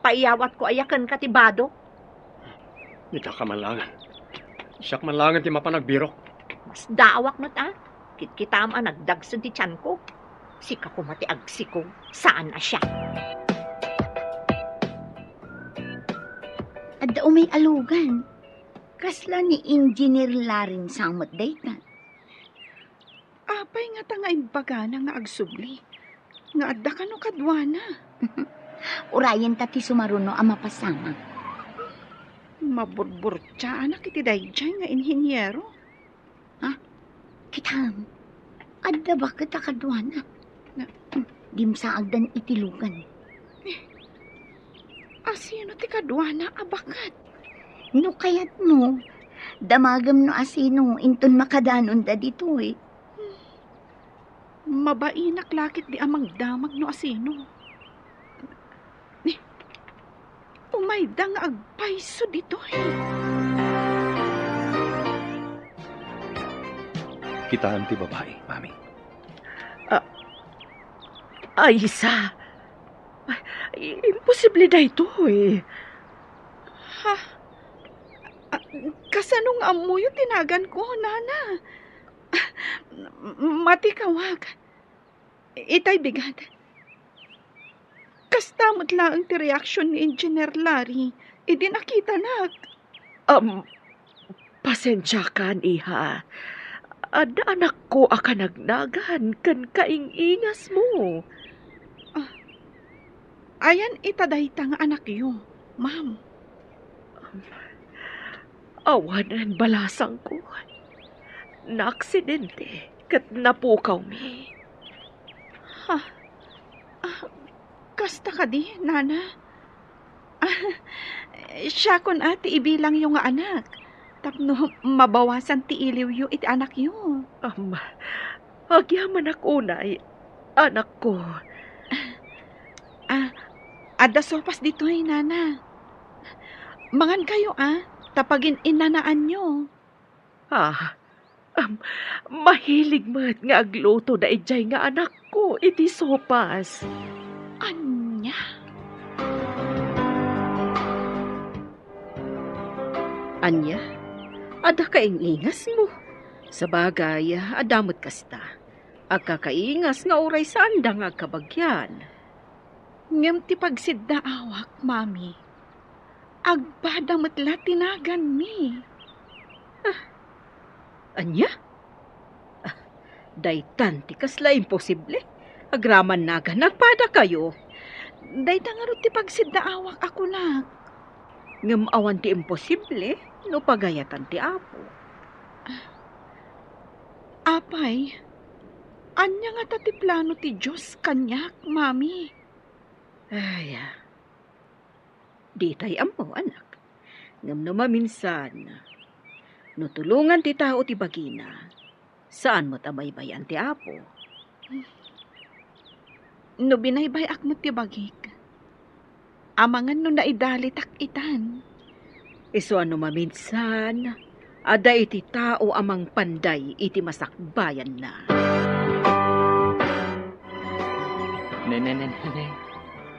[SPEAKER 6] paiyawat ko ayakan ka tibado.
[SPEAKER 4] Di ta ka malangan. Siyak malangan ti mapanagbiro.
[SPEAKER 6] Mas daawak na ta. Kitkitam ang nagdagsod ti tiyan ko. Sika ko mati agsiko. Saan na siya?
[SPEAKER 2] Adda umay alugan. Kasla ni Engineer Larin samot dayta.
[SPEAKER 8] Apay nga tanga imbagana nga agsubli. Nga adda ka no kadwana.
[SPEAKER 2] Urayan ta ti sumaruno ang mapasama.
[SPEAKER 8] Maburbur anak iti dayjay nga inhinyero.
[SPEAKER 2] Kitam, adda ba kita kadwana? Dimsaag dan itilugan.
[SPEAKER 8] Asino ti kadwana abakat?
[SPEAKER 2] No kayat no, damagam no asino, inton makadanon da dito eh.
[SPEAKER 8] Mabainak lakit di amang damag no asino. Umayda nga agpaiso dito eh.
[SPEAKER 5] Kitaan ti babae, mami.
[SPEAKER 9] Aysa. Imposible da ito eh.
[SPEAKER 8] Ha? Kasanong amuyo tinagan ko, nana? Matikawag. Itay bigat. Kastamot lang ti reaksyon ni Engineer Larry. Idi nakita na.
[SPEAKER 9] Pasensya kan, iha. Ada anak ko akanagnagan kan kaingingas mo.
[SPEAKER 8] Ayan itadayta nga anak yo, ma'am.
[SPEAKER 9] Awanan balasang ko. Naaksidente kat napukaw mi.
[SPEAKER 8] Kasta ka di, nana? Siya kun ati ibilang yung nga anak. Tapno mabawasan ti iliw yu iti anak yu.
[SPEAKER 9] Agyaman ako unay, anak ko.
[SPEAKER 8] Ada sopas dito nana. Mangan kayo tapagin inanaan nyo.
[SPEAKER 9] Mahilig mat nga agluto da ijay nga anak ko, iti sopas.
[SPEAKER 8] Anya? Anya? Ada kaingingas mo. Sa bagay, adamot kasta. Agkakaingas nga oray saan da nga kabagyan. Ngem ti pagsidda awak, mami. Agbadamot la tinagan mi. Anya? Daytan ti kasla imposible. Agraman naga, nagpada kayo. Daytan nga ti pagsidda awak ako na. Ngem awan ti imposible, no pagayatan ti apo. Apay, anya nga ti plano ti Diyos kanyak, mami. Ay, di tayo amo, anak. Ngam no maminsan, no tulungan ti tao ti bagina, saan mo tabaybayan ti apo? No binaybay ak mo ti bagik, amangan no naidalitak itan. Iso ano maminsan, ada iti tao amang panday iti masakbayan na.
[SPEAKER 7] Nene.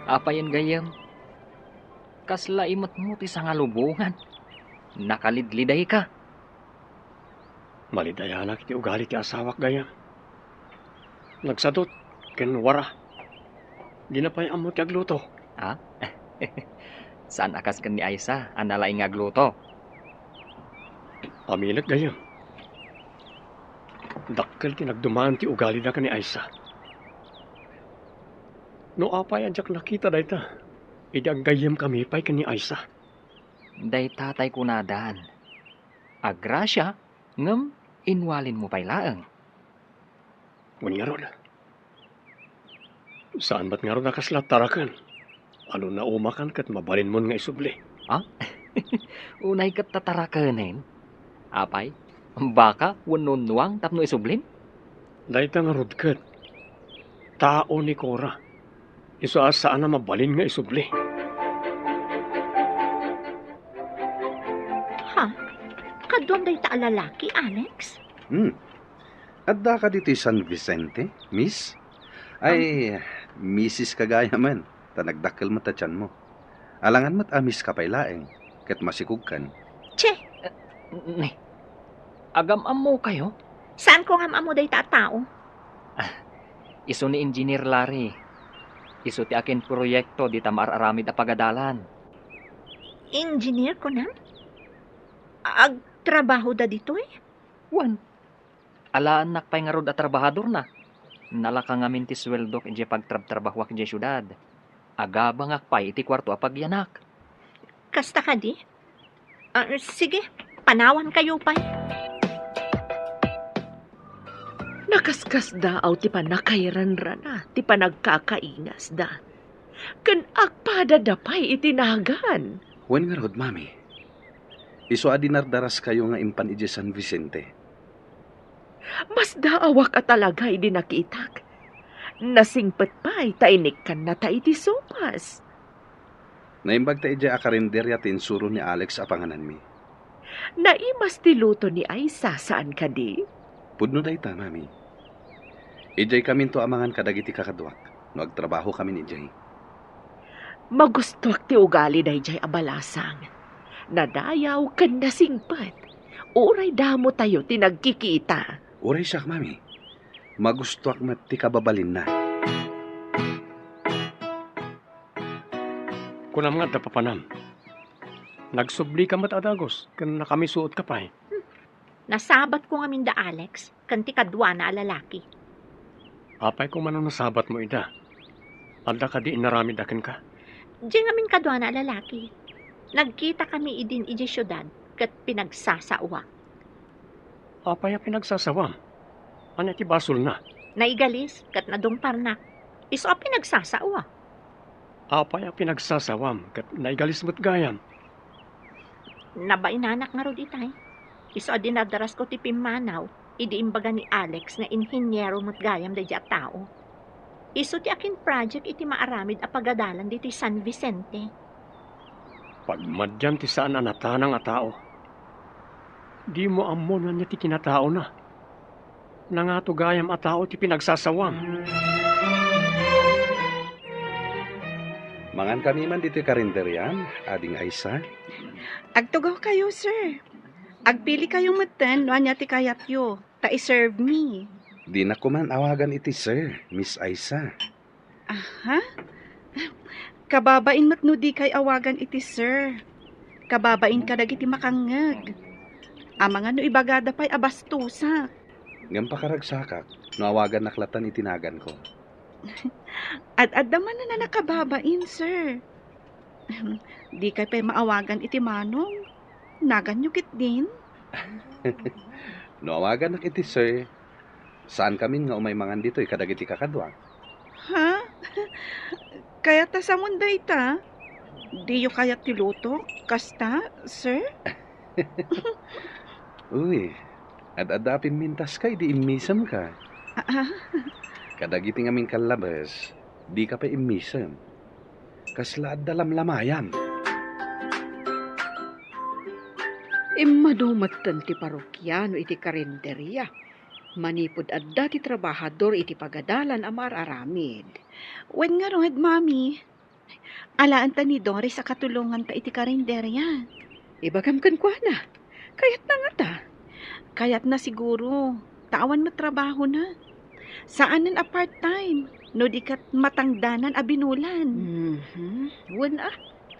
[SPEAKER 7] Apayan gayam. Kasla imot mo ti sangalubungan. Nakalidliday ka.
[SPEAKER 4] Malidayanak iti ugali ti asawak gayam. Nagsadot, ken wara. Di na pa'y amo ti agluto.
[SPEAKER 7] Saan akas kan ni Aisa, analaing agluto?
[SPEAKER 4] Aminat gayam. Dakkel ti nagdumaan ti ugali na ka ni Aisa. No apay anjak nakita dayta. Idang gayem kami pay kani Aisa.
[SPEAKER 7] Day tatay ko nadaan. Agrasya, ngem inwalin mo pay laeng.
[SPEAKER 4] Wen nga ron. Saan ba't nga ron nakaslat tarakan? Ano na umakan kat mabalin mo nga isubli?
[SPEAKER 7] Unay kat tatarakanin. Apay, baka wanunuang tapno isublin?
[SPEAKER 4] Dayta nga rudkat. Tao ni Cora. Iso asaan na mabalin nga isubli.
[SPEAKER 6] Ha? Kadwam day ta lalaki, Alex?
[SPEAKER 5] Adda ka dito San Vicente, miss? Ay, Mrs. kagaya man. Tanagdakkel mo tatyan mo. Alangan mat amis ka pay laeng. Kat masikog kan.
[SPEAKER 6] Che,
[SPEAKER 7] Ne, agam-am mo kayo?
[SPEAKER 6] saan ko nga maamo day ta tao?
[SPEAKER 7] Iso ni Engineer Larry. Iso ti akin proyekto di tamar aramid a pagadalan.
[SPEAKER 6] Engineer ko na? Agtrabaho da dito eh.
[SPEAKER 7] Wan. Alaan nakpay nga rod a trabahador na. Nalaka nga min ti sweldo kinje pagtrabtrabahwak kinje syudad. Agabang akpay iti kwarto a pagyanak.
[SPEAKER 6] Kasta ka di? Sige, panawan kayo pa.
[SPEAKER 9] Nakaskas da aw ti panakairanrana, ti panagkakaingas da. Kan agpada dapay itinagan.
[SPEAKER 5] Wen nga rod, mami. Iso adinardaras kayo nga impan ije San Vicente.
[SPEAKER 9] Mas daawak at talaga di nakitak. Nasingpet pa'y tainik kan na ta iti sopas.
[SPEAKER 5] Naimbag ta ije akarinderya tinsuro ni Alex apanganan mi.
[SPEAKER 9] Naimas ti luto ni Aisa saan ka di?
[SPEAKER 5] Pudno dayta, mami. Ijay kami to amangan kadagiti kakadwak. No agtrabaho kami ni Ijay.
[SPEAKER 9] Magustuak ti ugali da ijay abalasang. Nadayaw kan nasingpet. Uray damo tayo tinagkikita.
[SPEAKER 5] Uray siya, mami. Magustuak mat ti kababalin na.
[SPEAKER 4] Kunam nga dapapanam. Nagsubli ka mat adagos. Kan nakamisuot ka pa eh.
[SPEAKER 6] Nasabat ko nga minda Alex, kanti kadwa na lalaki.
[SPEAKER 4] Apay kung manong nasabat mo ida. Anda ka di inaramid akin ka.
[SPEAKER 6] Diyan nga min kadwa na lalaki. Nagkita kami idin iji syudad, kat pinagsasawa.
[SPEAKER 4] Apay a pinagsasawam. Ano ti basol na?
[SPEAKER 6] Naigalis, kat nadungpar na. Iso a pinagsasawa.
[SPEAKER 4] Apay a pinagsasawam. Kat naigalis mo't gayam.
[SPEAKER 6] Nabainanak nga rod itay. Iso a dinadaras ko ti Pimanaw, idi imbaga ni Alex nga inhinyero mo't gayam da diya tao. Iso ti akin project iti maaramid a pagadalan diti San Vicente.
[SPEAKER 4] Pagmadyan ti saan anatanang a tao. Di mo amon nga niya ti kinatao na. Nangato gayam a tao ti pinagsasawam.
[SPEAKER 5] Mangan kami man dito karinderyan, ading Aisa.
[SPEAKER 8] Agtugaw kayo, sir. Agpili kayong matan, no anya ti kayat yo. Ta i-serve me.
[SPEAKER 5] Di na ko man awagan iti sir, Miss Aisa.
[SPEAKER 8] Aha? Kababain matno di kay awagan iti sir. Kababain ka dagiti makangag. Amanga no ibagada pa'y abastusa.
[SPEAKER 5] Ngam pakaragsakak, no awagan naklatan itinagan ko.
[SPEAKER 8] Ad-addaman na nakababain, sir. Di kay pa'y maawagan iti manong. Nagan nyo kit din.
[SPEAKER 5] No awagan nak iti sir, saan kami nga umay mangan dito kadagiti kakadwa?
[SPEAKER 8] Ha? Kaya ta sa munda ita? Di yo kaya tiluto? Kasta, sir?
[SPEAKER 5] Uy, ad-adapin mintas kay di imisam ka. Kadagiti aming kalabas, di ka pa imisam. Kasla dalam-lamayan.
[SPEAKER 8] Madumattan ti parokyano iti karinderya. Manipod adda ti trabahador iti pagadalan amar aramid. Wen nga rod, mami. Alaan ta ni Doris sa katulungan ta iti karinderya. Ibagam kan kwa na. Kayat na nga ta. Kayat na siguro. Tawan matrabaho na. Saanan a part-time? No di kat matangdanan a binulan. Wen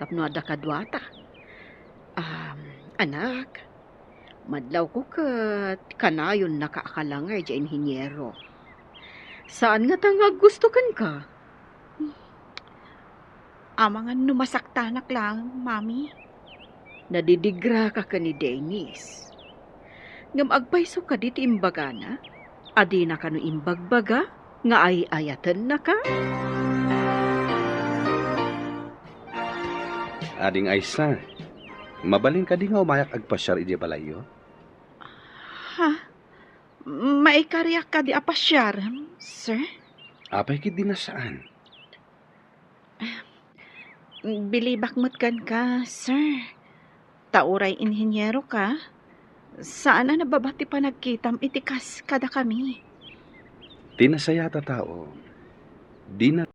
[SPEAKER 8] tapno ada kadwata. Anak, madlaw ko kat kanayon nakaakalangay dya inhinyero. Saan nga tanga gusto kan ka?
[SPEAKER 3] Amangan numasaktanak lang, mami.
[SPEAKER 8] Nadidigra ka ka ni Dennis. Ngam agpayso ka diti imbagana, adi na ka no imbagbaga, nga ay ayatan na ka.
[SPEAKER 5] Ading Aisa, mabalin ka di nga umayak agpasyar iti balayo?
[SPEAKER 3] Ha? Maikaryak ka di apasyar, sir?
[SPEAKER 5] Apay kit di na saan?
[SPEAKER 3] Bilibak mo't kan ka, sir. Tauray inhinyero ka. Saan na nababati pa nagkitam itikas kada kami?
[SPEAKER 5] Tinasayata tao. Di na